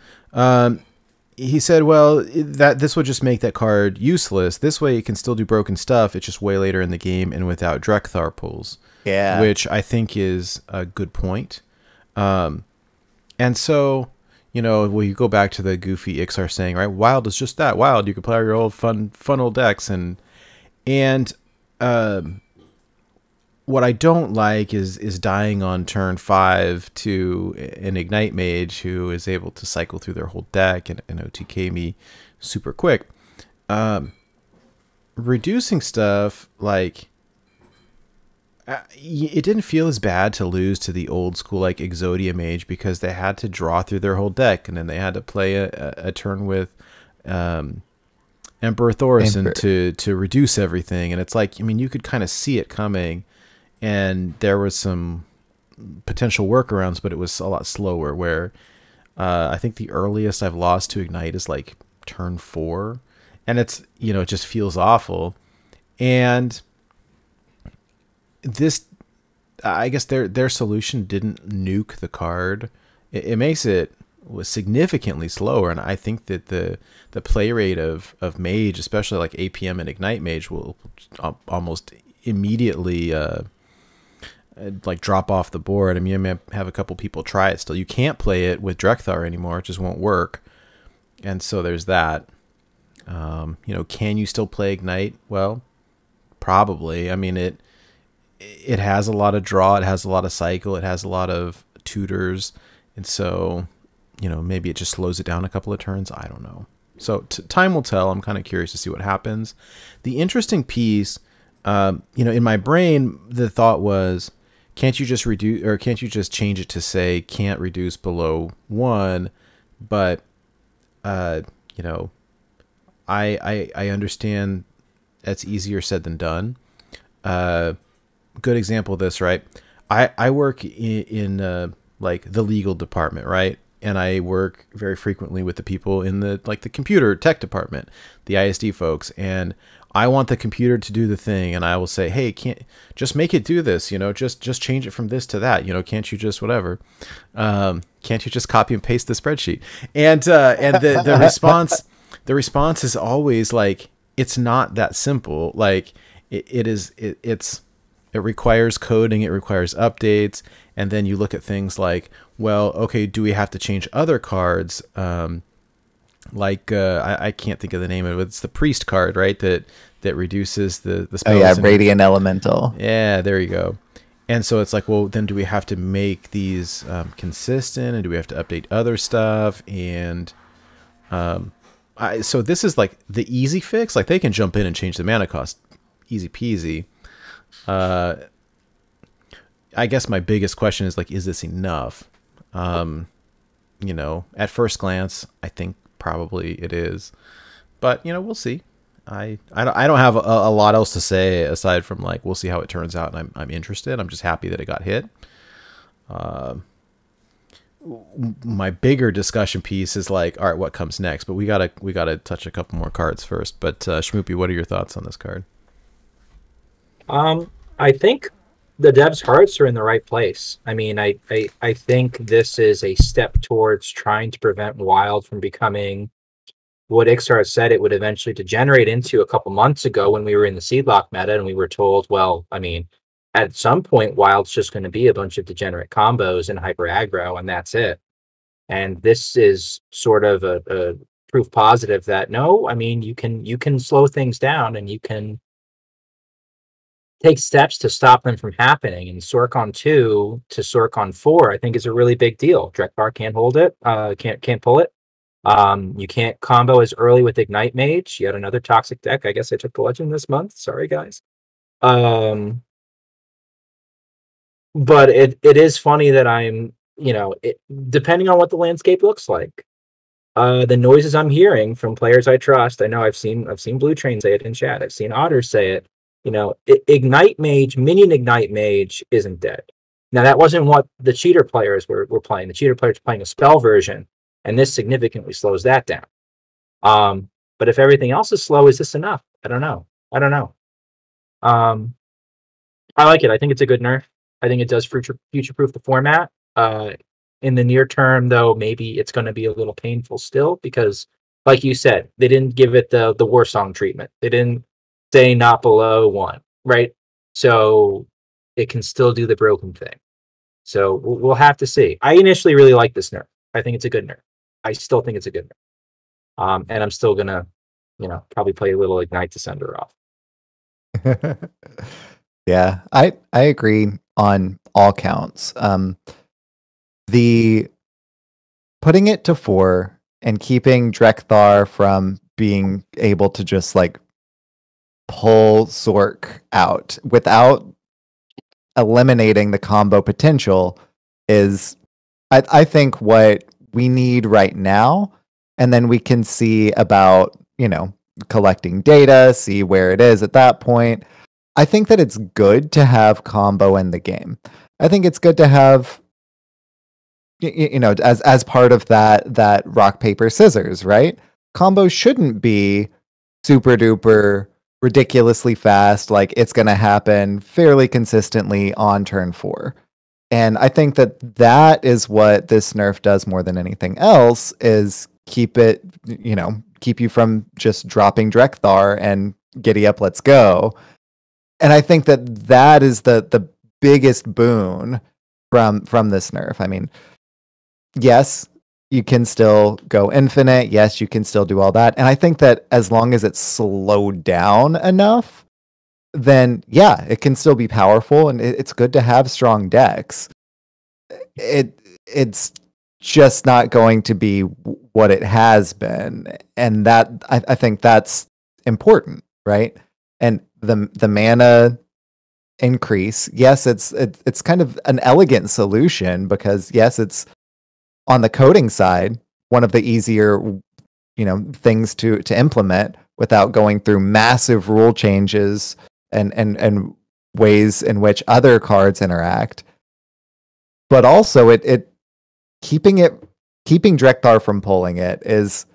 He said, well, this would just make that card useless. This way it can still do broken stuff. It's just way later in the game and without Drekthar pulls. Yeah. Which I think is a good point. And so, you know, well, you go back to the goofy Ixar saying, right, wild is just that, wild. You can play all your old fun old decks. And what I don't like is dying on turn 5 to an Ignite Mage who is able to cycle through their whole deck and OTK me super quick. Reducing stuff, like, it didn't feel as bad to lose to the old school like Exodia Mage because they had to draw through their whole deck, and then they had to play a turn with Emperor Thorison to reduce everything. And it's like, I mean, you could kind of see it coming. And there was some potential workarounds, but it was a lot slower, where I think the earliest I've lost to Ignite is like turn 4, and it's, you know, it just feels awful. And this, I guess their solution didn't nuke the card. It makes it significantly slower, and I think that the play rate of Mage, especially like APM and Ignite Mage, will almost immediately like drop off the board. I mean, you may have a couple people try it still. You can't play it with Drekthar anymore; it just won't work. And so there's that. You know, can you still play Ignite? Well, probably. I mean, it has a lot of draw, it has a lot of cycle, it has a lot of tutors, and so, you know, maybe it just slows it down a couple of turns. I don't know. So time will tell. I'm kind of curious to see what happens. The interesting piece, you know, in my brain, the thought was, can't you just reduce, or can't you just change it to say can't reduce below 1? But you know, I understand that's easier said than done. Good example of this, right? I work in like the legal department, right? And I work very frequently with the people in the computer tech department, the ISD folks, and I want the computer to do the thing, and I will say, hey, can't just make it do this, you know, just change it from this to that, you know, can't you just whatever, can't you just copy and paste the spreadsheet? And the response is always like, it's not that simple. Like it requires coding, it requires updates, and then you look at things like, well, okay, do we have to change other cards? I can't think of the name of it. It's the priest card, right? That reduces the spells. Oh yeah, Radiant Elemental. Yeah, there you go. And so it's like, well, then do we have to make these consistent, and do we have to update other stuff? And so this is like the easy fix. Like they can jump in and change the mana cost, easy peasy. I guess my biggest question is like, is this enough? You know, at first glance, I think probably it is, but you know, we'll see. I don't have a lot else to say aside from like, we'll see how it turns out, and I'm interested. I'm just happy that it got hit. My bigger discussion piece is like, all right, what comes next? But we gotta touch a couple more cards first. But Schmoopie, what are your thoughts on this card? I think the devs' hearts are in the right place. I mean, I think this is a step towards trying to prevent Wild from becoming what Ixar said it would eventually degenerate into a couple months ago when we were in the Seedlock meta, and we were told, well, I mean, at some point, Wild's just going to be a bunch of degenerate combos and hyper aggro, and that's it. And this is sort of a proof positive that no, I mean, you can slow things down, and you can take steps to stop them from happening. And Sork on 2 to Sork on 4, I think, is a really big deal. Drekthar can't hold it, can't pull it. You can't combo as early with Ignite Mage. Yet another toxic deck. I guess I took the legend this month. Sorry, guys. But it is funny that I'm, you know, depending on what the landscape looks like, the noises I'm hearing from players I trust. I know I've seen Blue Train say it in chat. I've seen Otter say it. You know, Ignite Mage, minion Ignite Mage isn't dead. Now, that wasn't what the cheater players were playing. The cheater players were playing a spell version, and this significantly slows that down. But if everything else is slow, is this enough? I don't know. I like it. I think it's a good nerf. I think it does future-proof the format. In the near term, though, maybe it's going to be a little painful still because, like you said, they didn't give it the war song treatment. They didn't say not below 1, right? So it can still do the broken thing. So we'll have to see. I initially really like this nerf. I think it's a good nerf. I still think it's a good nerf. And I'm still gonna, you know, probably play a little Ignite to send her off. Yeah, I agree on all counts. The putting it to 4 and keeping Drekthar from being able to just like pull Sork out without eliminating the combo potential is, I think, what we need right now. And then we can see about, you know, collecting data, see where it is at that point. I think that it's good to have combo in the game. I think it's good to have, you know, as part of that rock, paper, scissors, right? combos shouldn't be super duper ridiculously fast. Like it's going to happen fairly consistently on turn 4. And I think that is what this nerf does more than anything else, is keep you from just dropping Drekthar and giddy up, let's go. And I think that is the biggest boon from this nerf. I mean, yes, you can still go infinite. Yes, you can still do all that. And I think that as long as it's slowed down enough, then yeah, it can still be powerful, and it's good to have strong decks. It's just not going to be what it has been, and that I think that's important, right? And the mana increase, yes, it's kind of an elegant solution, because yes, it's on the coding side one of the easier things to implement without going through massive rule changes and ways in which other cards interact. But also keeping Drekthar from pulling it is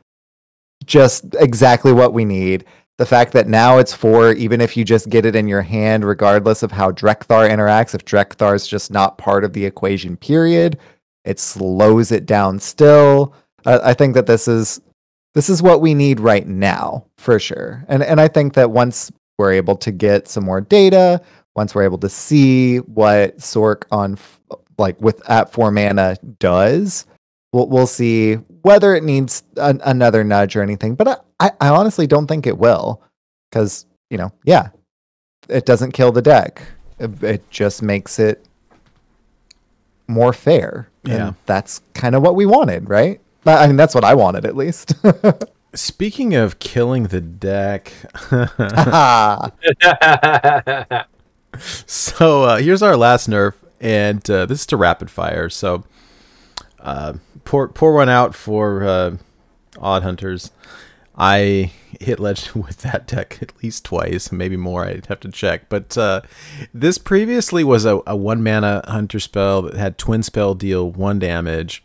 just exactly what we need. The fact that now it's 4, even if you just get it in your hand, regardless of how Drekthar interacts, if Drekthar is just not part of the equation, period, it slows it down still. I think that this is what we need right now, for sure. And I think that once we're able to get some more data, once we're able to see what Sork at 4 mana does, we'll see whether it needs another nudge or anything. But I honestly don't think it will, because it doesn't kill the deck. It just makes it more fair. Yeah, and that's kind of what we wanted, right? I mean, that's what I wanted, at least. Speaking of killing the deck, so here's our last nerf, and this is to rapid fire. So pour one out for Odd Hunters. I hit Legend with that deck at least twice, maybe more. I'd have to check. But this previously was a 1-mana Hunter spell that had Twin Spell deal 1 damage.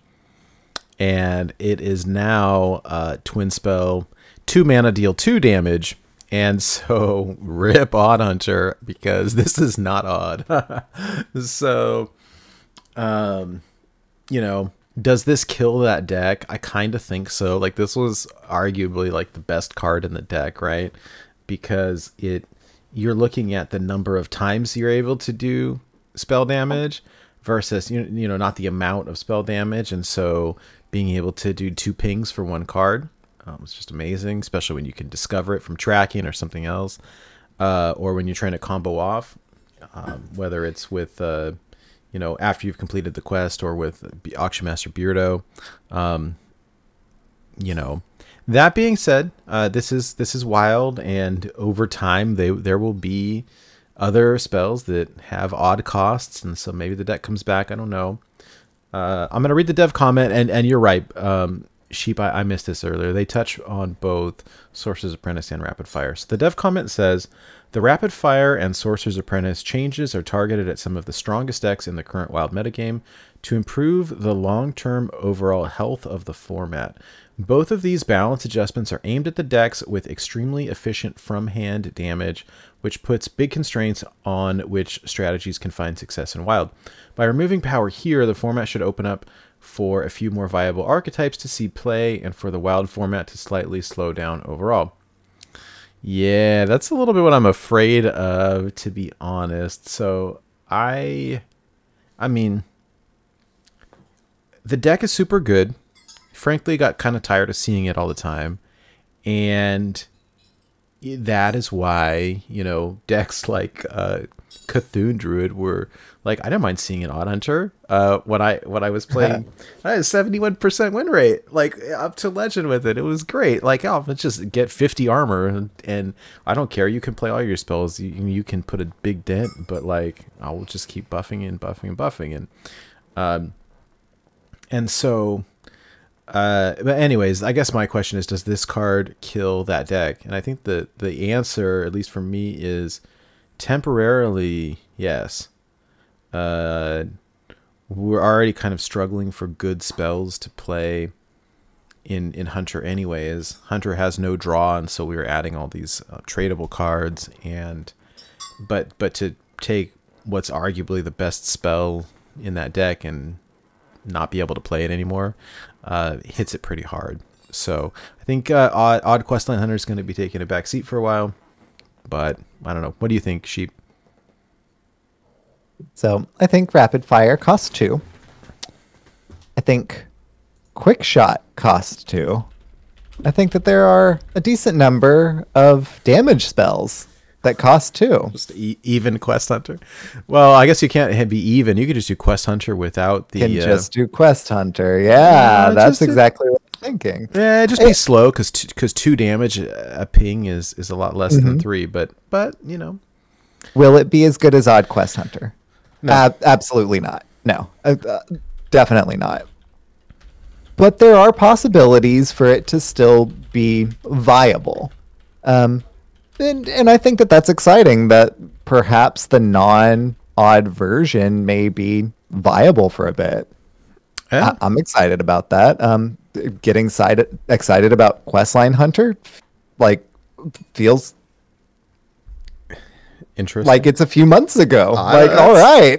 And it is now Twin Spell 2 mana deal 2 damage. And so rip Odd Hunter, because this is not odd. So, does this kill that deck? I kind of think so. Like, this was arguably like the best card in the deck, right? Because you're looking at the number of times you're able to do spell damage versus not the amount of spell damage. And so being able to do 2 pings for 1 card, it's just amazing, especially when you can discover it from tracking or something else, or when you're trying to combo off, whether it's with after you've completed the quest, or with Auction Master Beardo. That being said, this is wild, and over time there will be other spells that have odd costs, and so maybe the deck comes back. I don't know. I'm gonna read the dev comment, and you're right, Sheep. I missed this earlier. They touch on both Sorcerer's Apprentice and Rapid Fire. So the dev comment says, the Rapid Fire and Sorcerer's Apprentice changes are targeted at some of the strongest decks in the current Wild metagame to improve the long-term overall health of the format. Both of these balance adjustments are aimed at the decks with extremely efficient from-hand damage, which puts big constraints on which strategies can find success in Wild. By removing power here, the format should open up for a few more viable archetypes to see play, and for the Wild format to slightly slow down overall. Yeah, that's a little bit what I'm afraid of, to be honest. So I mean, the deck is super good. Frankly, got kind of tired of seeing it all the time, and that is why decks like Cthulhu Druid were like, I didn't mind seeing an Odd Hunter when I was playing. I had a 71% win rate, like up to Legend with it. It was great. Like, oh, let's just get 50 armor, and I don't care. You can play all your spells. You can put a big dent, but like, I will just keep buffing and buffing and buffing, and so. But anyways, I guess my question is, does this card kill that deck? And I think the answer, at least for me, is temporarily yes. We're already kind of struggling for good spells to play in Hunter anyways. Hunter has no draw, and so we were adding all these tradable cards, and but to take what's arguably the best spell in that deck and not be able to play it anymore hits it pretty hard. So I think Odd Questline Hunter is going to be taking a back seat for a while, but I don't know. What do you think, Sheep? So I think Rapid Fire costs 2. I think Quick Shot costs 2. I think that there are a decent number of damage spells that cost 2. Just even Quest Hunter. Well, I guess you can't be even. You could just do Quest Hunter without the. Can just do Quest Hunter. Yeah, that's exactly what I'm thinking. Yeah, just be slow because 2 damage a ping is a lot less than 3. But you know, will it be as good as Odd Quest Hunter? No. Absolutely not. No, definitely not. But there are possibilities for it to still be viable. And I think that that's exciting that perhaps the non-odd version may be viable for a bit. Yeah. I'm excited about that. Getting excited about Questline Hunter feels interesting. like it's a few months ago. All right.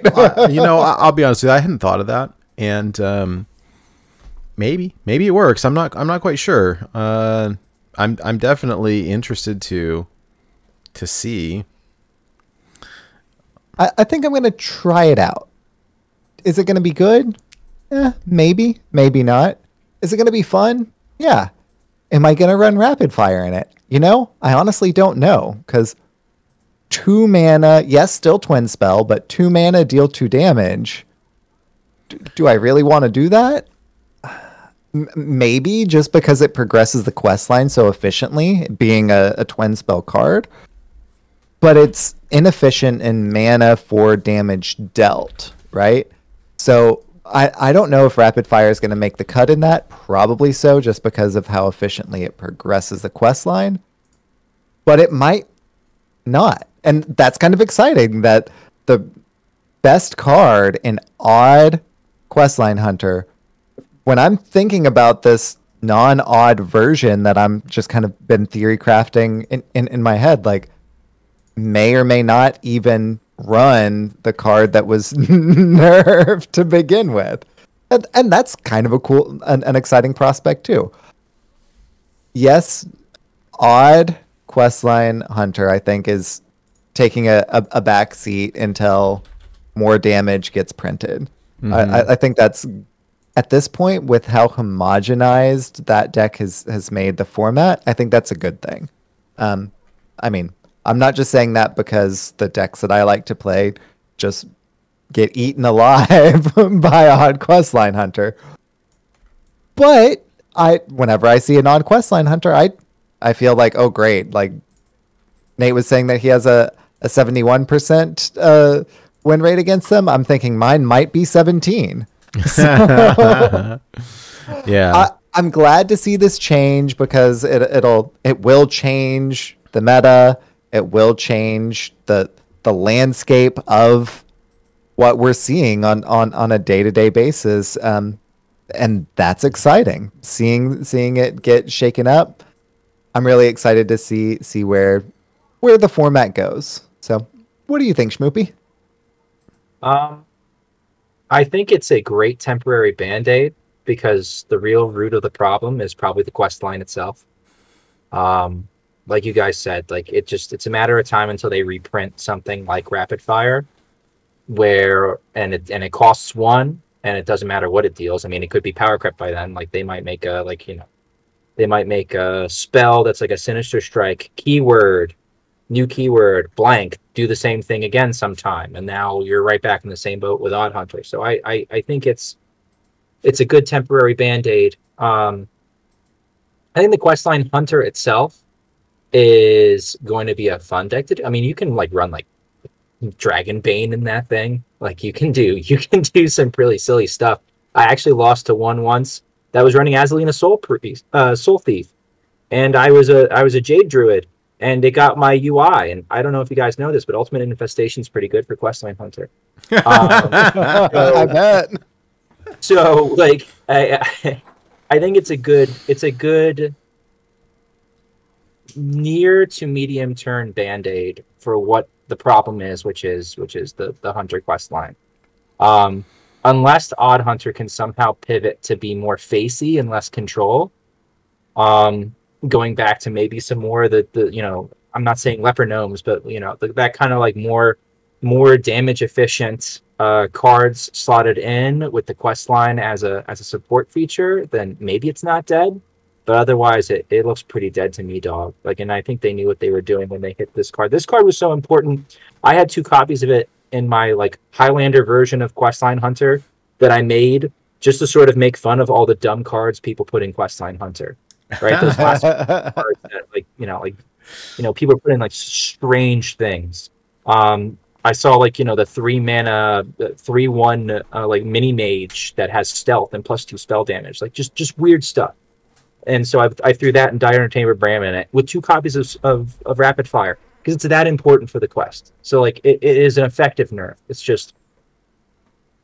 You know, I'll be honest with you. I hadn't thought of that, and maybe it works. I'm not quite sure. I'm definitely interested to see. I think I'm going to try it out. Is it going to be good? Maybe not. Is it going to be fun? Yeah. Am I going to run Rapid Fire in it? You know, I honestly don't know, because 2 mana, yes, still twin spell, but 2 mana deal 2 damage. Do I really want to do that? Maybe, just because it progresses the quest line so efficiently, being a twin spell card. But it's inefficient in mana for damage dealt, right? So I don't know if Rapid Fire is going to make the cut in that. Probably so, just because of how efficiently it progresses the quest line. But it might not. And that's kind of exciting that the best card in Odd Questline Hunter, when I'm thinking about this non-odd version that I'm just kind of been theory crafting in my head, like, may or may not even run the card that was nerfed to begin with. And that's kind of a cool, an exciting prospect too. Yes, Odd Questline Hunter, I think, is taking a back seat until more damage gets printed. I think that's, at this point, with how homogenized that deck has made the format, I think that's a good thing. I mean, I'm not just saying that because the decks that I like to play just get eaten alive by Odd Questline Hunter. But whenever I see an Odd Questline Hunter, I feel like, oh great, like Nate was saying that he has a 71% win rate against them. I'm thinking mine might be 17. So, yeah. I'm glad to see this change, because it will change the meta. It will change the landscape of what we're seeing on a day-to-day basis. And that's exciting. Seeing it get shaken up. I'm really excited to see where the format goes. So what do you think, Schmoopie? I think it's a great temporary band-aid, because the real root of the problem is probably the quest line itself. Like you guys said, like it's a matter of time until they reprint something like Rapid Fire, and it costs 1, and it doesn't matter what it deals. I mean, it could be power crept by then. Like they might make a spell that's like a Sinister Strike keyword, new keyword, blank, do the same thing again sometime, and now you're right back in the same boat with Odd Hunter. So I think it's a good temporary band-aid. I think the questline Hunter itself is going to be a fun deck to do. I mean, you can run Dragon Bane in that thing. Like you can do some really silly stuff. I actually lost to one once that was running Azalina Soul Thief, and I was a Jade Druid, and it got my UI. And I don't know if you guys know this, but Ultimate Infestation is pretty good for questline Hunter. I bet. So I think it's a good near to medium term band-aid for what the problem is, which is the Hunter quest line. Unless Odd Hunter can somehow pivot to be more facey and less control, going back to maybe some more of the I'm not saying leper gnomes, but that kind of like more damage efficient cards slotted in with the quest line as a support feature, then maybe it's not dead. But otherwise, it looks pretty dead to me, dog. Like, and I think they knew what they were doing when they hit this card. This card was so important. I had 2 copies of it in my like Highlander version of Questline Hunter that I made just to sort of make fun of all the dumb cards people put in Questline Hunter. Right? Those last cards that people put in like strange things. I saw like the 3 mana 3/1 like mini mage that has stealth and +2 spell damage, like just weird stuff. And so I threw that and Dire Entertainment Bram in it with 2 copies of Rapid Fire because it's that important for the quest. So like it is an effective nerf. It's just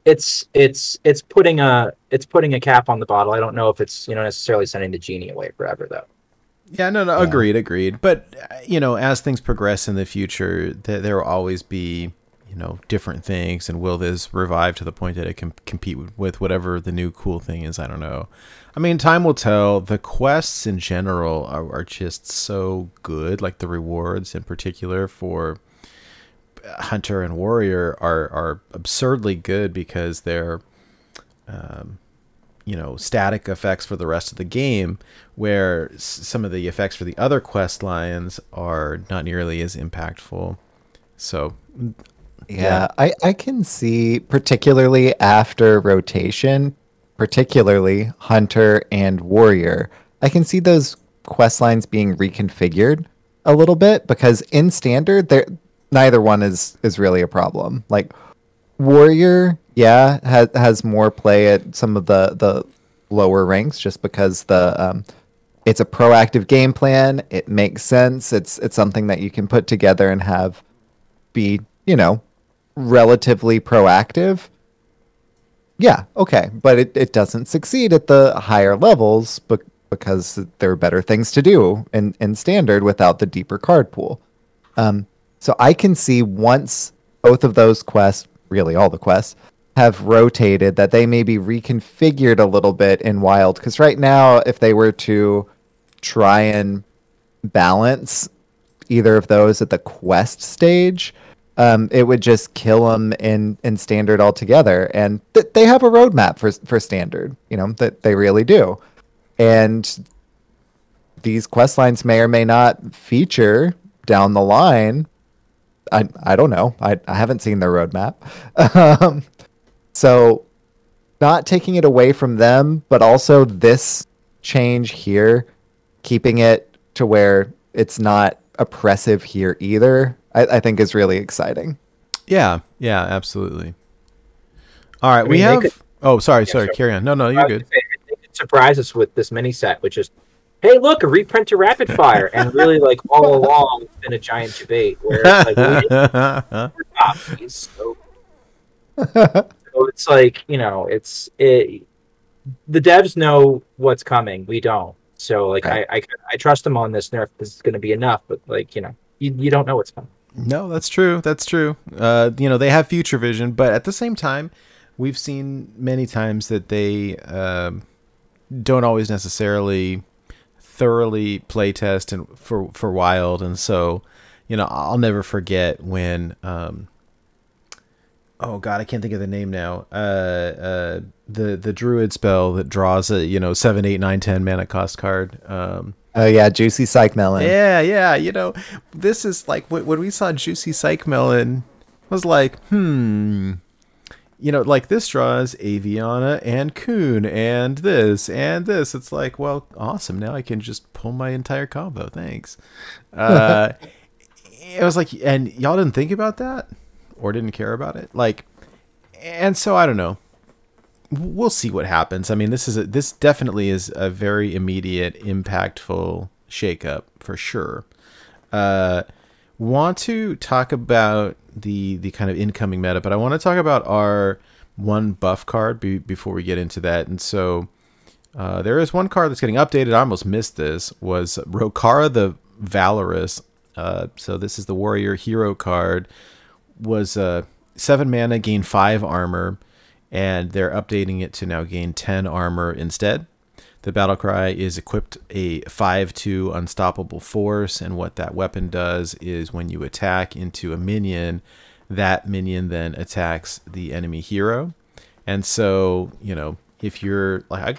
it's putting a cap on the bottle. I don't know if it's necessarily sending the genie away forever though. Yeah, no, yeah. Agreed. But, as things progress in the future, there will always be, different things. And will this revive to the point that it can compete with whatever the new cool thing is? I don't know. I mean, time will tell. The quests in general are just so good. Like the rewards in particular for Hunter and Warrior are absurdly good because they're... static effects for the rest of the game, where some of the effects for the other quest lines are not nearly as impactful. So, yeah. I can see, particularly after rotation, particularly Hunter and Warrior, I can see those quest lines being reconfigured a little bit because in Standard, neither one is really a problem. Like, Warrior... yeah, has more play at some of the lower ranks just because it's a proactive game plan. It makes sense. It's something that you can put together and have be, relatively proactive. Yeah, okay. But it doesn't succeed at the higher levels because there are better things to do in Standard without the deeper card pool. So I can see once both of those quests, really all the quests, have rotated, that they may be reconfigured a little bit in Wild. Because right now, if they were to try and balance either of those at the quest stage, it would just kill them in Standard altogether. And they have a roadmap for Standard, that they really do. And these quest lines may or may not feature down the line. I don't know. I haven't seen their roadmap. So not taking it away from them, but also this change here, keeping it to where it's not oppressive here either, I think is really exciting. Yeah, absolutely. All right, we have... sorry, carry on. No, you're good. They could surprise us with this mini set, which is, hey, look, a reprint to Rapid Fire. And really, like, all along, it's been a giant debate where it's like, so it's like, the devs know what's coming. We don't. So, like, right. I trust them on this nerf. This is going to be enough. But, like, you don't know what's coming. No, that's true. They have future vision. But at the same time, we've seen many times that they don't always necessarily thoroughly playtest and for Wild. And so, I'll never forget when... oh god, I can't think of the name now. The druid spell that draws a 7, 8, 9, 10 mana cost card. Oh yeah, Juicy Psych Melon. Yeah. This is like when we saw Juicy Psych Melon, I was like, like this draws Aviana and Coon and this and this. It's like, well, awesome. Now I can just pull my entire combo. Thanks. It was like, and y'all didn't think about that? Or didn't care about it, and so I don't know. We'll see what happens. I mean, this definitely is a very immediate, impactful shakeup for sure. Want to talk about the kind of incoming meta, but I want to talk about our one buff card before we get into that. And so, There is one card that's getting updated. I almost missed this. Was Rokara the Valorous. So this is the warrior hero card. Was 7 mana, gain 5 armor, and they're updating it to now gain 10 armor instead. The battle cry is equipped a 5/2 unstoppable force, and what that weapon does is when you attack into a minion, that minion then attacks the enemy hero. And so, you know, if you're like,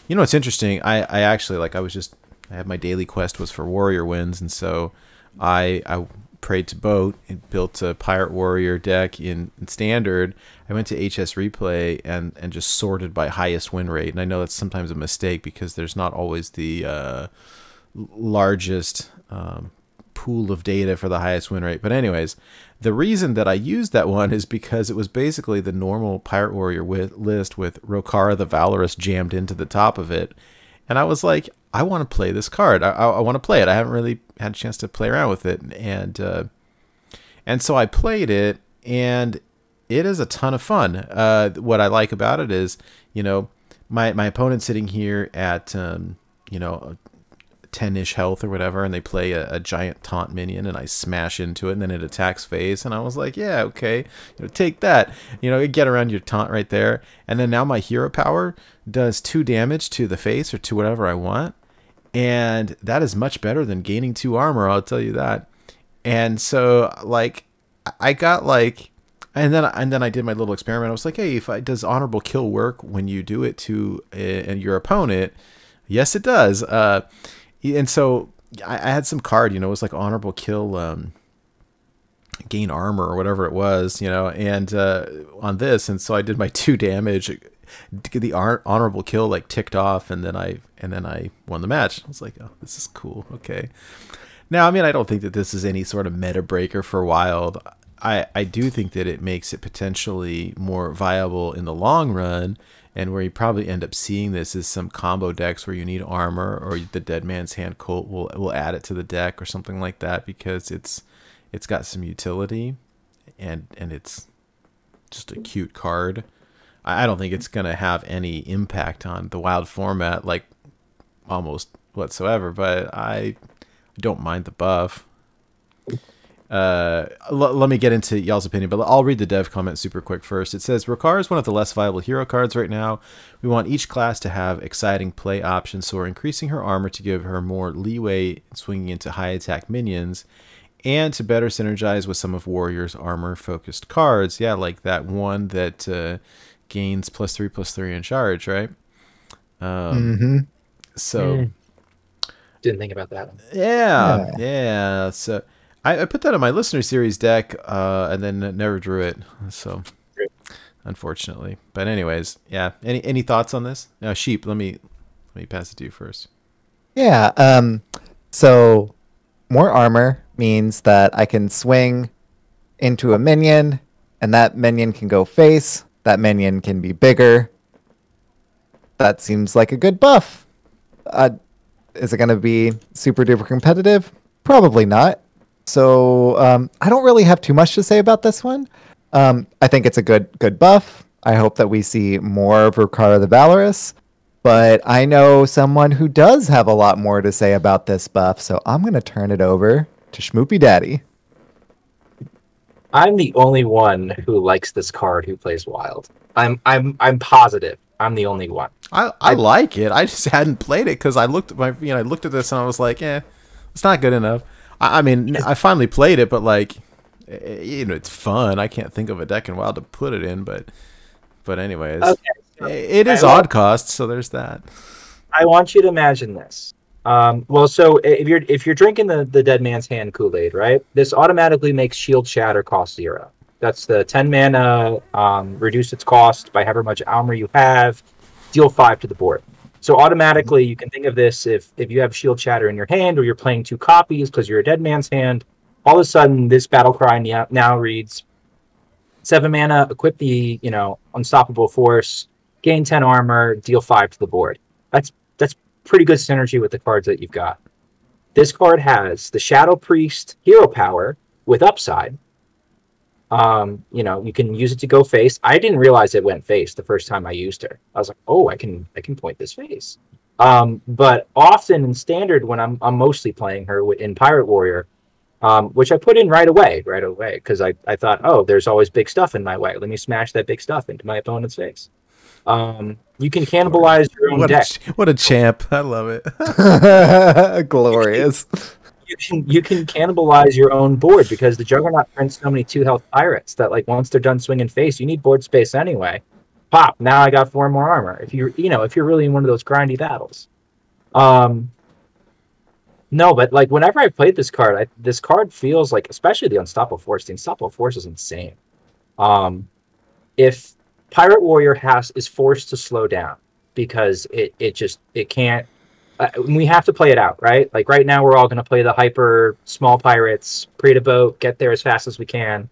you know, it's interesting. I actually, like, I had my daily quest was for warrior wins, and so I prayed to boat and built a pirate warrior deck in standard. I went to HS replay and just sorted by highest win rate. And I know that's sometimes a mistake because there's not always the largest pool of data for the highest win rate. But anyways, the reason that I used that one is because it was basically the normal pirate warrior list with Rokara the Valorous jammed into the top of it. And I was like, I want to play this card. I want to play it. I haven't really had a chance to play around with it. And so I played it, and it is a ton of fun. What I like about it is, you know, my opponent's sitting here at, you know, 10-ish health or whatever, and they play a giant taunt minion, and I smash into it, and then it attacks face, and I was like, yeah, okay, you know, take that. You know, get around your taunt right there. And then now my hero power does 2 damage to the face or to whatever I want. And that is much better than gaining 2 armor, I'll tell you that. And so, like, I got, like, and then I did my little experiment. I was like, hey, does honorable kill work when you do it to your opponent? Yes, it does. And so I had some card, you know, it was like honorable kill, gain armor or whatever it was, you know, and on this. And so I did my 2 damage. The honorable kill like ticked off, and then I won the match. I was like, oh, this is cool. Okay. Now, I mean, I don't think that this is any sort of meta breaker for Wild. I do think that it makes it potentially more viable in the long run, and where you probably end up seeing this is some combo decks where you need armor, or the Dead Man's Hand Cult will add it to the deck or something like that, because it's got some utility, and it's just a cute card. I don't think it's going to have any impact on the Wild format, like, almost whatsoever, but I don't mind the buff. Let me get into y'all's opinion, but I'll read the dev comment super quick first. It says, Rokara is one of the less viable hero cards right now. We want each class to have exciting play options, so we're increasing her armor to give her more leeway swinging into high attack minions, and to better synergize with some of Warrior's armor-focused cards. Yeah, like that one that gains +3/+3 in charge, right? So... Didn't think about that. Yeah. So I put that on my listener series deck, and then never drew it. So unfortunately, but anyways, yeah. Any thoughts on this? Sheep. Let me pass it to you first. Yeah. So more armor means that I can swing into a minion, and that minion can go face. That minion can be bigger. That seems like a good buff. Is it going to be super duper competitive? Probably not. So I don't really have too much to say about this one. I think it's a good buff. I hope that we see more of Rokara the Valorous. But I know someone who does have a lot more to say about this buff, so I'm going to turn it over to SchmoopieDaddy. I'm the only one who likes this card who plays Wild. I'm positive. I'm the only one. I like it. I just hadn't played it because I looked at I looked at this and I was like, it's not good enough. I mean, I finally played it, but like, you know, it's fun. I can't think of a deck in Wild to put it in, but anyways, okay, so it is odd cost, so there's that. I want you to imagine this. Well, so if you're drinking the Dead Man's Hand Kool-Aid, right? This automatically makes Shield Shatter cost 0. That's the 10 mana, reduce its cost by however much armor you have, deal 5 to the board. So automatically, you can think of this if you have Shield Shatter in your hand, or you're playing 2 copies because you're a Dead Man's Hand, all of a sudden this battle cry now reads 7 mana, equip the unstoppable force, gain 10 armor, deal 5 to the board. That's pretty good synergy with the cards that you've got. This card has the Shadow Priest hero power with upside, You know, you can use it to go face. I didn't realize it went face the first time I used her. I was like, oh, I can point this face. But often in standard, when I'm mostly playing her in Pirate Warrior, which I put in right away, because I thought, oh, there's always big stuff in my way. Let me smash that big stuff into my opponent's face. You can cannibalize your own deck. What a champ! I love it. Glorious. You can cannibalize your own board because the Juggernaut prints so many 2-health pirates that, like, once they're done swinging face, you need board space anyway. Pop! Now I got 4 more armor. If you're really in one of those grindy battles. No, but like whenever I played this card, this card feels like, especially the Unstoppable Force. The Unstoppable Force is insane. If Pirate Warrior is forced to slow down because it can't. We have to play it out, right? Like right now, we're all going to play the hyper small pirates, pre to boat, get there as fast as we can.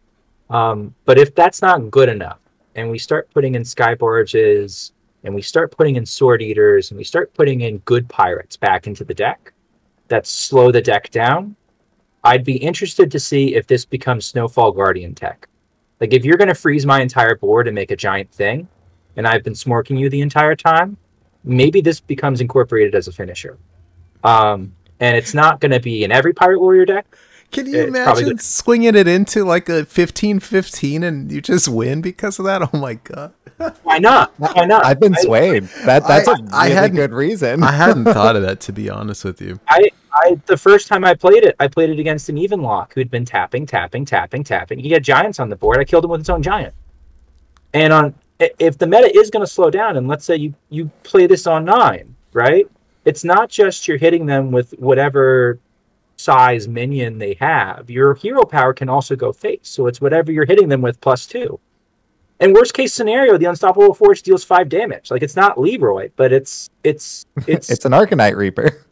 But if that's not good enough, and we start putting in Sky Barges, and we start putting in Sword Eaters, and we start putting in good pirates back into the deck that slow the deck down, I'd be interested to see if this becomes Snowfall Guardian tech. Like if you're going to freeze my entire board and make a giant thing, and I've been smorking you the entire time, maybe this becomes incorporated as a finisher. And it's not going to be in every Pirate Warrior deck. Can you imagine swinging it into like a 15-15 and you just win because of that? Oh my god! Why not? Why not? I've been swayed. That's a really good reason. I hadn't thought of that, to be honest with you. The first time I played it against an even lock who'd been tapping. He had giants on the board. I killed him with its own giant. And if the meta is going to slow down, and let's say you play this on 9, right? It's not just you're hitting them with whatever size minion they have. Your hero power can also go face, so it's whatever you're hitting them with +2. And worst case scenario, the Unstoppable Force deals 5 damage. Like it's not Leroy, but it's it's an Arcanite Reaper.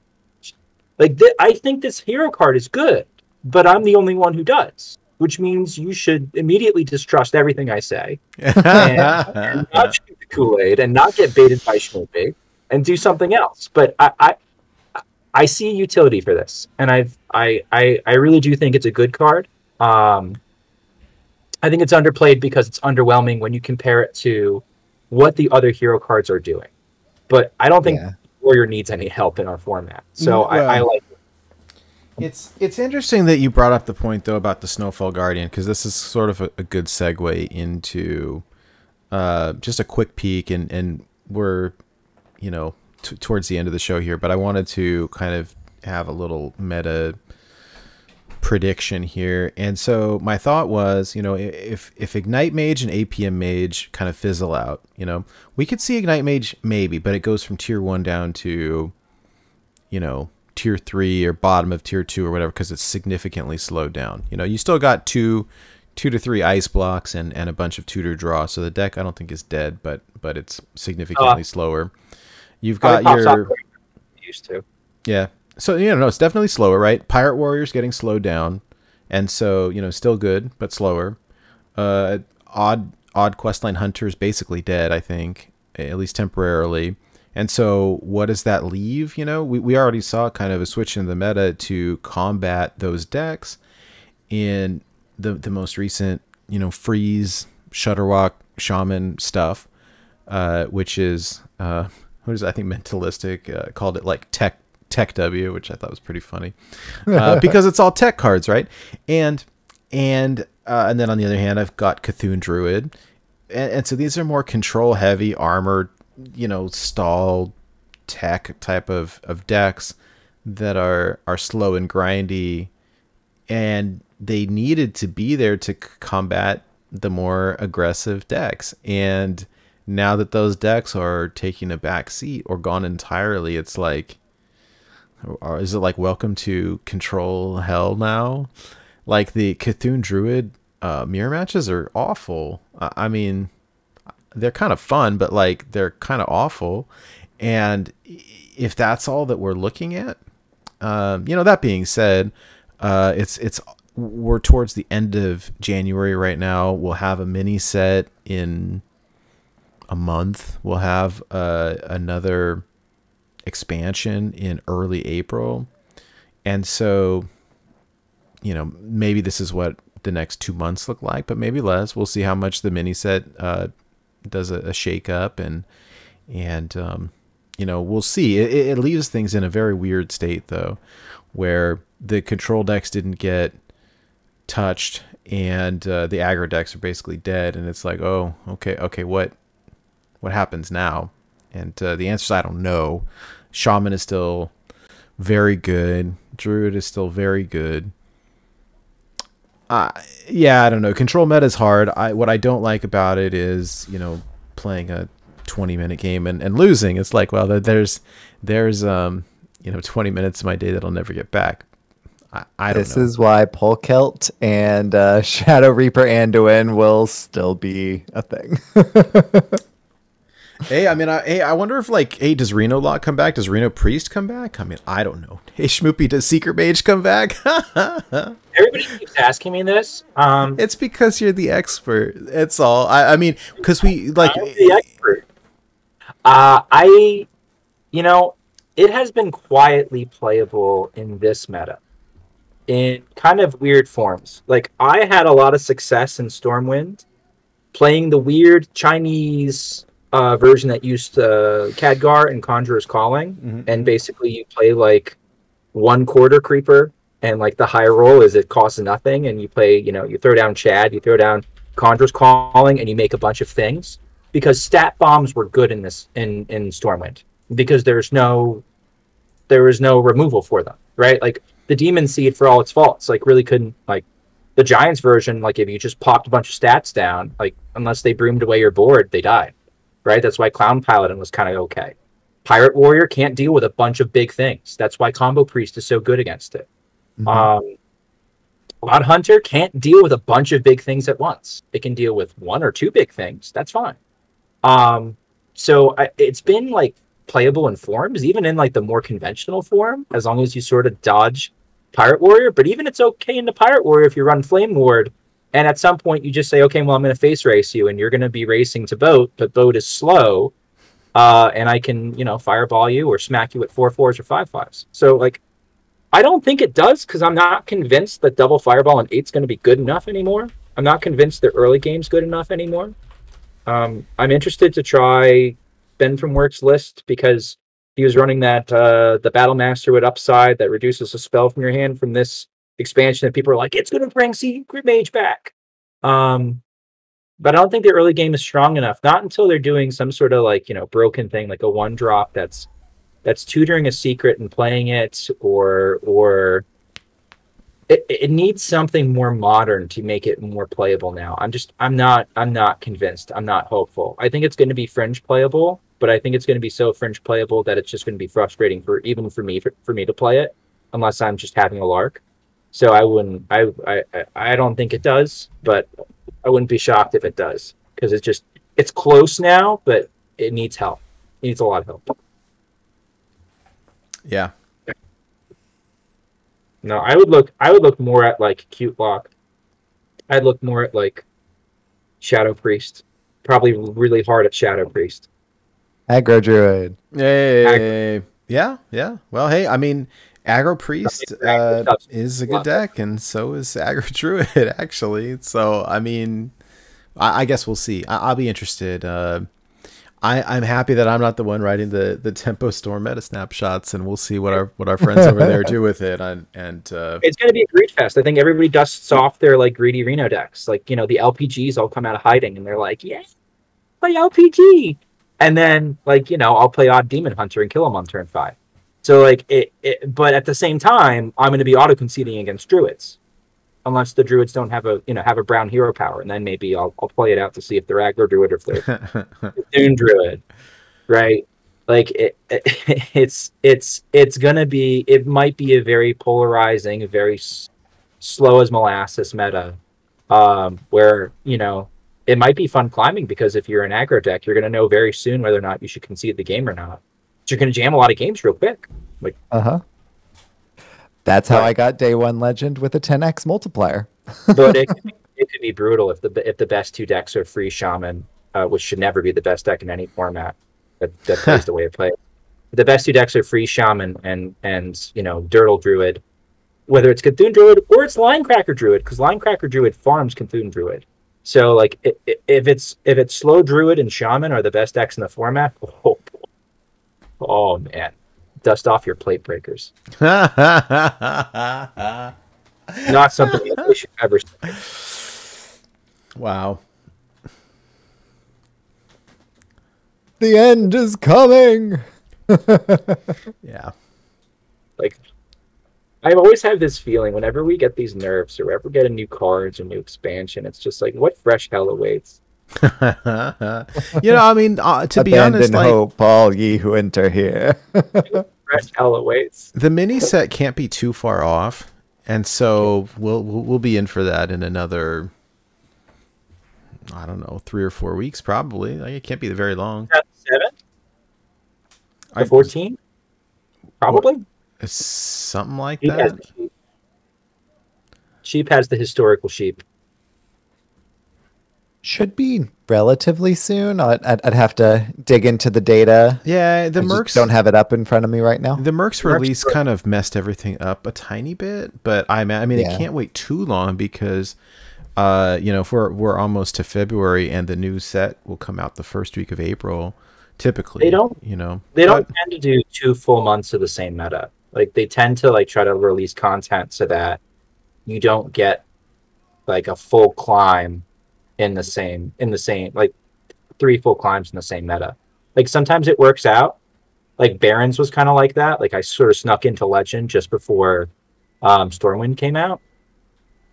Like I think this hero card is good, but I'm the only one who does, which means you should immediately distrust everything I say and not shoot the Kool-Aid and not get baited by Schmoopie and do something else. But I see utility for this, and I really do think it's a good card. I think it's underplayed because it's underwhelming when you compare it to what the other hero cards are doing. But I don't think Warrior needs any help in our format, so I like it. It's interesting that you brought up the point though about the Snowfall Guardian, because this is sort of a good segue into just a quick peek, and we're towards the end of the show here, but I wanted to kind of have a little meta prediction here. And so my thought was, if Ignite Mage and APM Mage kind of fizzle out, we could see Ignite Mage maybe, but it goes from tier 1 down to, tier 3 or bottom of tier 2 or whatever, because it's significantly slowed down. You still got 2 to 3 ice blocks and a bunch of tutor draw, so the deck I don't think is dead, but it's significantly slower. You've got your used to. Yeah. So, no, it's definitely slower, right? Pirate Warrior's getting slowed down. And so, still good, but slower. Odd Questline Hunter's basically dead, I think, at least temporarily. And so what does that leave? We already saw kind of a switch in the meta to combat those decks in the most recent, freeze, Shutterwalk, Shaman stuff, which is... I think Mentalistic called it like Tech W, which I thought was pretty funny, because it's all tech cards, right? And then on the other hand, I've got Cthulhu Druid, and so these are more control heavy, armored, stall tech type of decks that are slow and grindy, and they needed to be there to combat the more aggressive decks. And now that those decks are taking a back seat or gone entirely, it's like, or is it like welcome to control hell now? Like the Cthulhu Druid mirror matches are awful. I mean, they're kind of fun, but like they're kind of awful. And if that's all that we're looking at, that being said, we're towards the end of January right now. We'll have a mini set in a month. We'll have another expansion in early April, and so maybe this is what the next 2 months look like, but maybe less. We'll see how much the mini set does a shake up, and you know, we'll see. It leaves things in a very weird state though, where the control decks didn't get touched and the aggro decks are basically dead, and it's like, oh, okay, what happens now? And the answer is I don't know. Shaman is still very good. Druid is still very good. Yeah, I don't know. Control meta is hard. What I don't like about it is, you know, playing a 20-minute game and losing. It's like, well, there's you know, 20 minutes of my day that I'll never get back. I don't know. This is why Polkelt and Shadow Reaper Anduin will still be a thing. Hey, I mean, I wonder if, like, hey, does Reno Lock come back? Does Reno Priest come back? I mean, I don't know. Hey, Schmoopie, does Secret Mage come back? Everybody keeps asking me this. It's because you're the expert. It's all. I mean, because we, like... I'm the expert. You know, it has been quietly playable in this meta, in kind of weird forms. Like, I had a lot of success in Stormwind, playing the weird Chinese... version that used Khadgar and Conjurer's Calling, and basically you play like 1/4 creeper, and like the high roll is it costs nothing, and you play, you know, you throw down Chad, you throw down Conjurer's Calling, and you make a bunch of things, because stat bombs were good in this in Stormwind, because there was no removal for them, right? Like the Demon Seed, for all its faults, like really couldn't, like the Giants version, like if you just popped a bunch of stats down, like unless they broomed away your board, they died. Right? That's why Clown Paladin was kind of okay. Pirate Warrior can't deal with a bunch of big things. That's why Combo Priest is so good against it. Cloud Hunter can't deal with a bunch of big things at once. It can deal with 1 or 2 big things. That's fine. So it's been like playable in forms, even in like the more conventional form, as long as you sort of dodge Pirate Warrior. But even it's okay in the Pirate Warrior if you run Flame Ward. And at some point, you just say, okay, well, I'm going to face race you, and you're going to be racing to boat, but boat is slow, and I can, you know, fireball you or smack you at 4/4s or 5/5s. So, like, I don't think it does, because I'm not convinced that double fireball and 8's going to be good enough anymore. I'm not convinced the early game's good enough anymore. I'm interested to try Ben from Work's list, because he was running that the Battle Master with upside that reduces a spell from your hand from this expansion, that people are like, it's going to bring Secret Mage back. But I don't think the early game is strong enough. Not until they're doing some sort of, like, you know, broken thing, like a 1-drop that's tutoring a secret and playing it, or it needs something more modern to make it more playable now. I'm not convinced. I'm not hopeful. I think it's going to be fringe playable, but I think it's going to be so fringe playable that it's just going to be frustrating for me to play it, unless I'm just having a lark. So I don't think it does, but I wouldn't be shocked if it does, because it's close now, but it needs help. It needs a lot of help. Yeah. No, I would look more at like Cute Lock. I'd look more at like Shadow Priest. Probably really hard at Shadow Priest. Aggro Druid. Hey. Yeah. Well, hey, I mean, Aggro Priest is a good deck, and so is Aggro Druid, actually. So, I mean, I guess we'll see. I'll be interested. I'm happy that I'm not the one writing the Tempo Storm meta snapshots, and we'll see what our friends over there do with it. And it's going to be a greed fest. I think everybody dusts off their like greedy Reno decks. Like, you know, the LPGs all come out of hiding, and they're like, yeah, play LPG. And then, like, you know, I'll play Odd Demon Hunter and kill him on turn 5. So, like, but at the same time, I'm going to be auto-conceding against Druids. Unless the Druids don't have a brown hero power. And then maybe I'll play it out to see if they're Aggro Druid or if they're Dune Druid. Right? Like, it's going to be... It might be a very polarizing, very slow as molasses meta. Where, you know, it might be fun climbing, because if you're an aggro deck, you're going to know very soon whether or not you should concede the game or not. You're going to jam a lot of games real quick. Like, That's how I got Day 1 Legend with a 10x multiplier. But it could be brutal if the best 2 decks are free Shaman, which should never be the best deck in any format that plays the way it plays. The best 2 decks are free Shaman and you know, Dirtle Druid. whether it's Cthulhu Druid or it's Linecracker Druid, because Linecracker Druid farms Cthulhu Druid. So like if it's Slow Druid and Shaman are the best decks in the format, oh man, dust off your plate breakers. Not something that we should ever say. Wow. The end is coming. Yeah. Like, I always have this feeling whenever we get these nerfs or ever get a new cards or new expansion, it's just like, what fresh hell awaits? I mean, to be honest, abandon hope, all ye who enter here. Fresh hell awaits. The mini set can't be too far off, and so we'll be in for that in another, I don't know, 3 or 4 weeks probably. Like, it can't be very long. 7? Or 14? Probably. Something like Sheep that. Sheep has the historical sheep. Should be relatively soon. I'd have to dig into the data. Yeah, the I just Mercs don't have it up in front of me right now. The Mercs release kind of messed everything up a tiny bit, but I mean, it can't wait too long because, if we're almost to February and the new set will come out the first week of April. Typically, they don't tend to do 2 full months of the same meta. Like, they tend to like try to release content so that you don't get like a full climb in the same like 3 full climbs in the same meta. Like, sometimes it works out. Like Barons was kind of like that. Like, I sort of snuck into Legend just before Stormwind came out.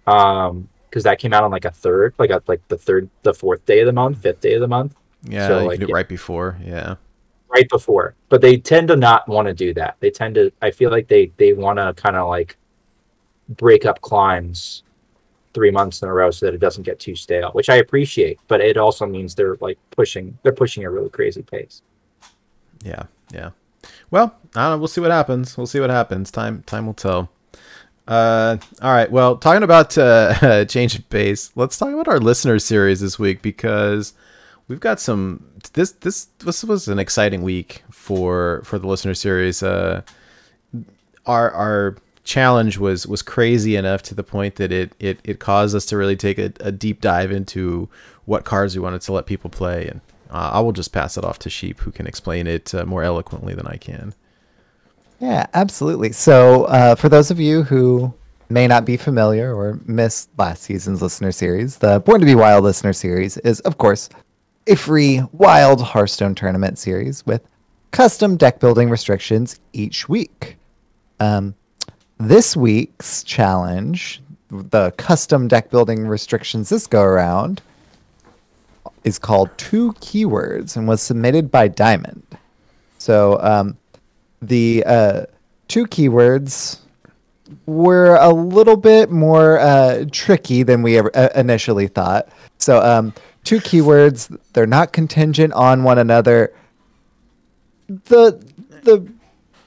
Because that came out on like the 4th day of the month, 5th day of the month. Yeah, so, you like, can do it right before. Yeah. Right before. But they tend to not want to do that. They tend to, I feel like they want to kind of like break up climbs 3 months in a row so that it doesn't get too stale, which I appreciate, but it also means they're pushing a really crazy pace. Yeah. Well, I don't know, we'll see what happens. Time will tell. All right. Well, talking about change of pace, let's talk about our listener series this week, because we've got some. This was an exciting week for the listener series. Our challenge was crazy enough to the point that it caused us to really take a deep dive into what cards we wanted to let people play, and I will just pass it off to Sheep, who can explain it more eloquently than I can. Yeah, absolutely. So for those of you who may not be familiar or missed last season's listener series, the Born to be Wild listener series is, of course, a free wild Hearthstone tournament series with custom deck building restrictions each week. This week's challenge, the custom deck building restrictions this go around, is called 2 Keywords and was submitted by Diamond. So the 2 keywords were a little bit more tricky than we initially thought. So 2 keywords, they're not contingent on one another. The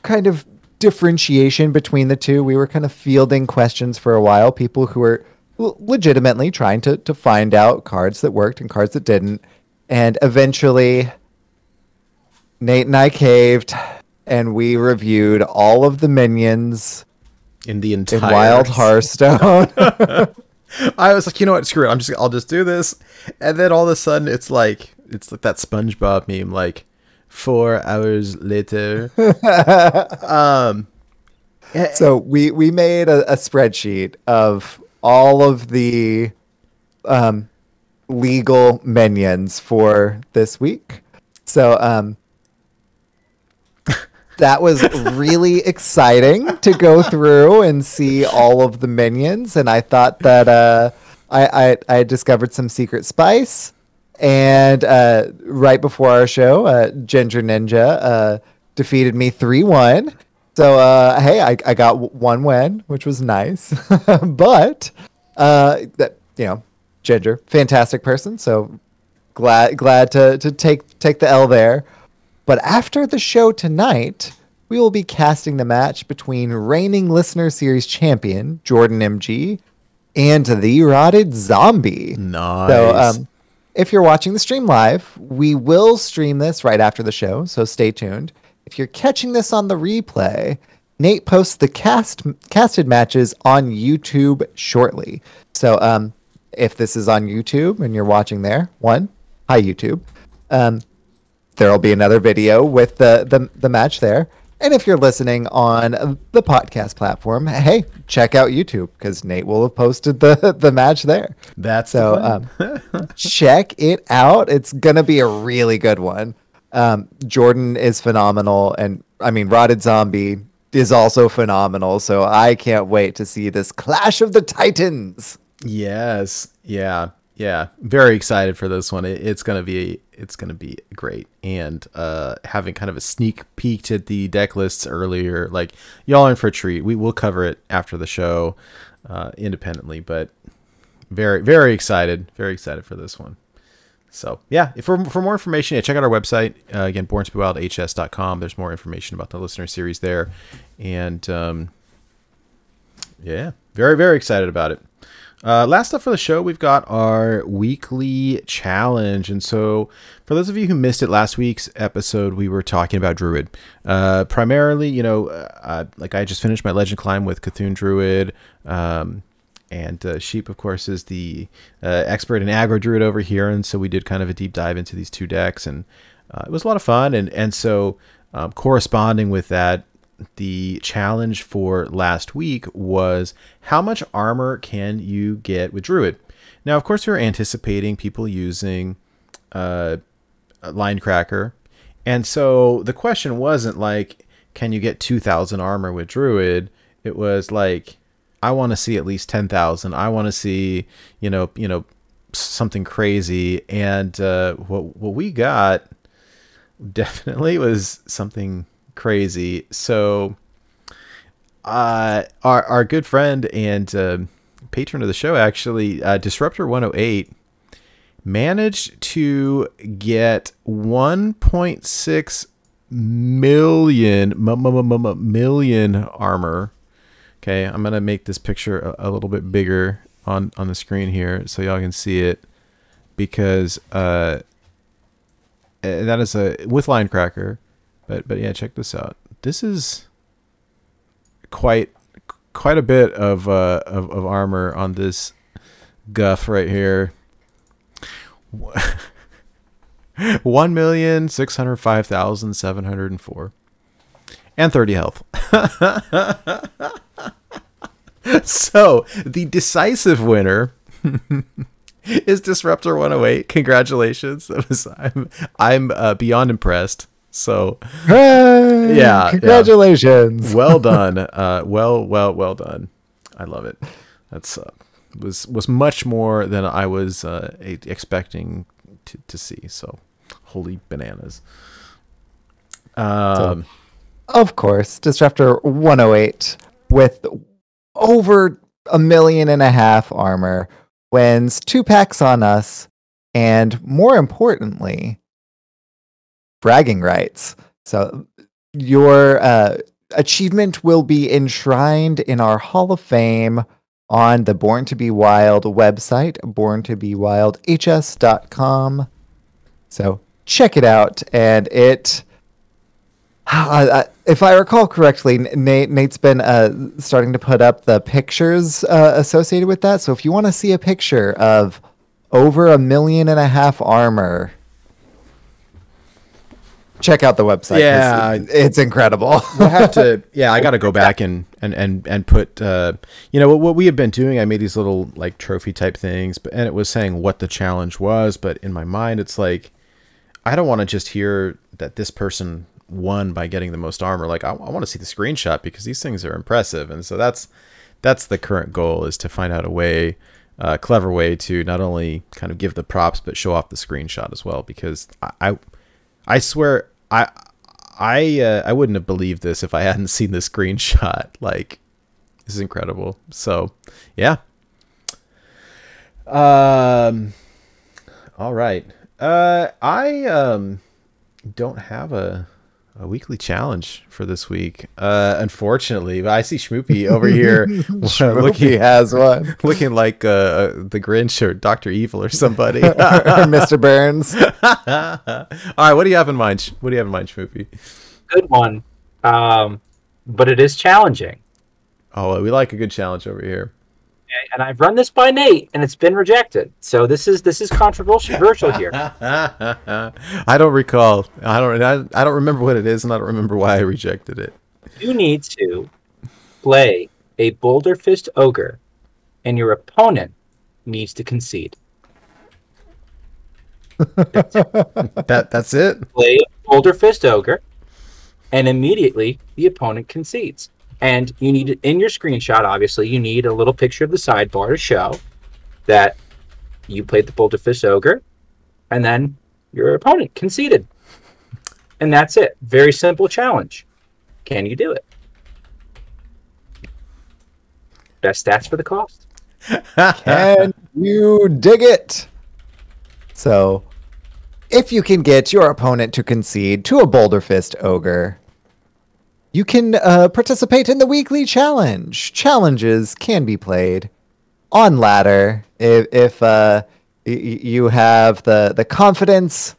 kind of differentiation between the two, we were kind of fielding questions for a while, people who were legitimately trying to find out cards that worked and cards that didn't. And eventually, Nate and I caved, and we reviewed all of the minions In the entire in Wild Hearthstone. I was like, you know what, screw it. I'll just do this. And then all of a sudden it's like that SpongeBob meme, like 4 hours later. So we made a spreadsheet of all of the legal minions for this week. So that was really exciting to go through and see all of the minions. And I thought that I discovered some secret spice. And right before our show, Ginger Ninja defeated me 3-1. So, hey, I got 1 win, which was nice. But, Ginger, fantastic person. So glad to take the L there. But after the show tonight, we will be casting the match between reigning listener series champion Jordan MG and the Rotted Zombie. Nice. So, if you're watching the stream live, we will stream this right after the show, so stay tuned. If you're catching this on the replay, Nate posts the casted matches on YouTube shortly. So if this is on YouTube and you're watching there, hi YouTube. There'll be another video with the match there. And if you're listening on the podcast platform, hey, check out YouTube because Nate will have posted the match there. That's so check it out. It's gonna be a really good one. Jordan is phenomenal, and I mean Rotted Zombie is also phenomenal. So I can't wait to see this Clash of the Titans. Yes, yeah. Very excited for this one. It's gonna be great. And having kind of a sneak peek at the deck lists earlier, like y'all are in for a treat. We will cover it after the show independently, but very, very excited. Very excited for this one. So yeah, for more information, check out our website again, born2bewildhs.com. There's more information about the listener series there, and yeah, very, very excited about it. Last up for the show, we've got our weekly challenge. And so for those of you who missed it, last week's episode, we were talking about Druid. Primarily, like I just finished my Legend Climb with Cthulhu Druid. And Sheep, of course, is the expert in aggro Druid over here. And so we did kind of a deep dive into these two decks. And it was a lot of fun. And so corresponding with that, the challenge for last week was how much armor can you get with Druid? Now, of course, we were anticipating people using Linecracker. And so the question wasn't like, can you get 2,000 armor with Druid? It was like, I want to see at least 10,000. I want to see, something crazy. And what we got definitely was something crazy. So our good friend and patron of the show, actually, Disruptor 108, managed to get 1.6 million armor. Okay, I'm gonna make this picture a little bit bigger on the screen here so y'all can see it, because that is with Linecracker. But yeah, check this out. This is quite a bit of armor on this guff right here. 1,605,704 and 30 health. So the decisive winner is Disruptor 108. Congratulations! I'm beyond impressed. So hey, yeah, congratulations. Yeah. Well done. Well done. I love it. That's was much more than I was expecting to see. So holy bananas. So, of course, Disruptor 108 with over 1.5 million armor wins 2 packs on us, and more importantly, bragging rights. So your achievement will be enshrined in our Hall of Fame on the Born to Be Wild website, borntobewildhs.com. So check it out. And it, if I recall correctly, Nate's been starting to put up the pictures associated with that. So if you want to see a picture of over 1.5 million armor, check out the website. Yeah, it's incredible. We'll have to. Yeah, I got to go back and put. What we have been doing. I made these little like trophy type things, and it was saying what the challenge was. But in my mind, it's like I don't want to just hear that this person won by getting the most armor. Like I want to see the screenshot, because these things are impressive. And so that's the current goal, is to find out a way, clever way to not only kind of give the props but show off the screenshot as well. Because I swear I wouldn't have believed this if I hadn't seen the screenshot. Like, this is incredible. So yeah. All right. I don't have a weekly challenge for this week, unfortunately. But I see Schmoopie over here Schmoopie has one, looking like the Grinch or Dr. Evil or somebody, or Mr. Burns. All right, what do you have in mind? What do you have in mind, Schmoopie? Good one. but it is challenging. Oh, we like a good challenge over here. And I've run this by Nate, and it's been rejected. So this is controversial here. I don't recall. I don't remember what it is, and I don't remember why I rejected it. You need to play a Boulder Fist Ogre, and your opponent needs to concede. That's it. Play a Boulder Fist Ogre, and immediately the opponent concedes. And you need, in your screenshot, obviously, you need a little picture of the sidebar to show that you played the Boulder Fist Ogre, and then your opponent conceded. And that's it. Very simple challenge. Can you do it? Best stats for the cost. Can you dig it? So, if you can get your opponent to concede to a Boulder Fist Ogre, you can participate in the weekly challenge. Challenges can be played on ladder if you have the confidence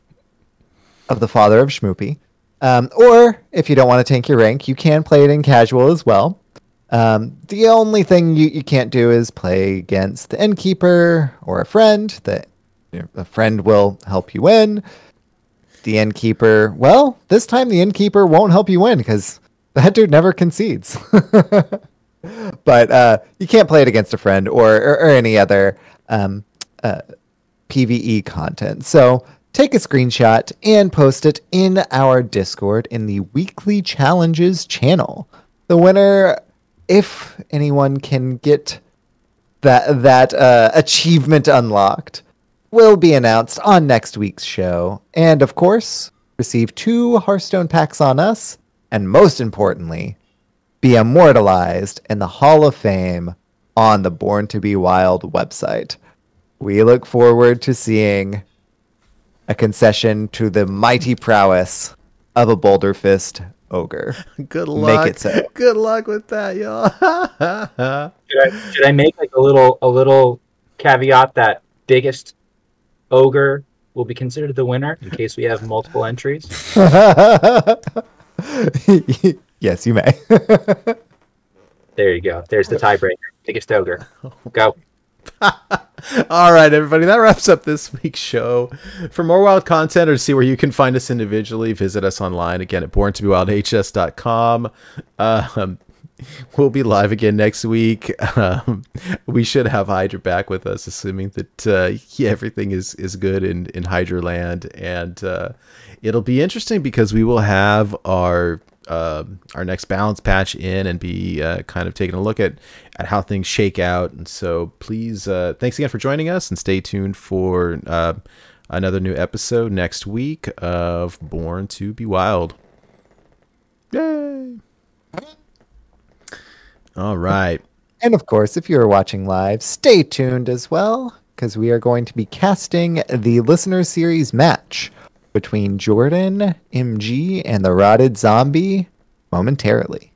of the father of Schmoopie. Or if you don't want to tank your rank, you can play it in casual as well. The only thing you can't do is play against the innkeeper or a friend. A friend will help you win. The innkeeper, well, this time the innkeeper won't help you win because that dude never concedes. But you can't play it against a friend or any other PvE content. So take a screenshot and post it in our Discord in the weekly challenges channel. The winner, if anyone can get that achievement unlocked, will be announced on next week's show. And of course, receive 2 Hearthstone packs on us. And most importantly, be immortalized in the Hall of Fame on the Born to Be Wild website. We look forward to seeing a concession to the mighty prowess of a Boulder Fist Ogre. Good luck. Make it so. Good luck with that, y'all. Should I make like a little caveat that biggest ogre will be considered the winner in case we have multiple entries? Yes, you may. There you go. There's the tiebreaker. Biggest ogre. Go. All right, everybody. That wraps up this week's show. For more wild content or to see where you can find us individually, visit us online again at borntobewildhs.com. We'll be live again next week. We should have Hydra back with us, assuming that everything is good in Hydra land, and it'll be interesting because we will have our next balance patch in and be kind of taking a look at how things shake out. And so please, thanks again for joining us, and stay tuned for another new episode next week of Born to Be Wild. Yay! All right. And of course, if you're watching live, stay tuned as well, because we are going to be casting the Listener Series match between Jordan, MG, and the Rotted Zombie momentarily.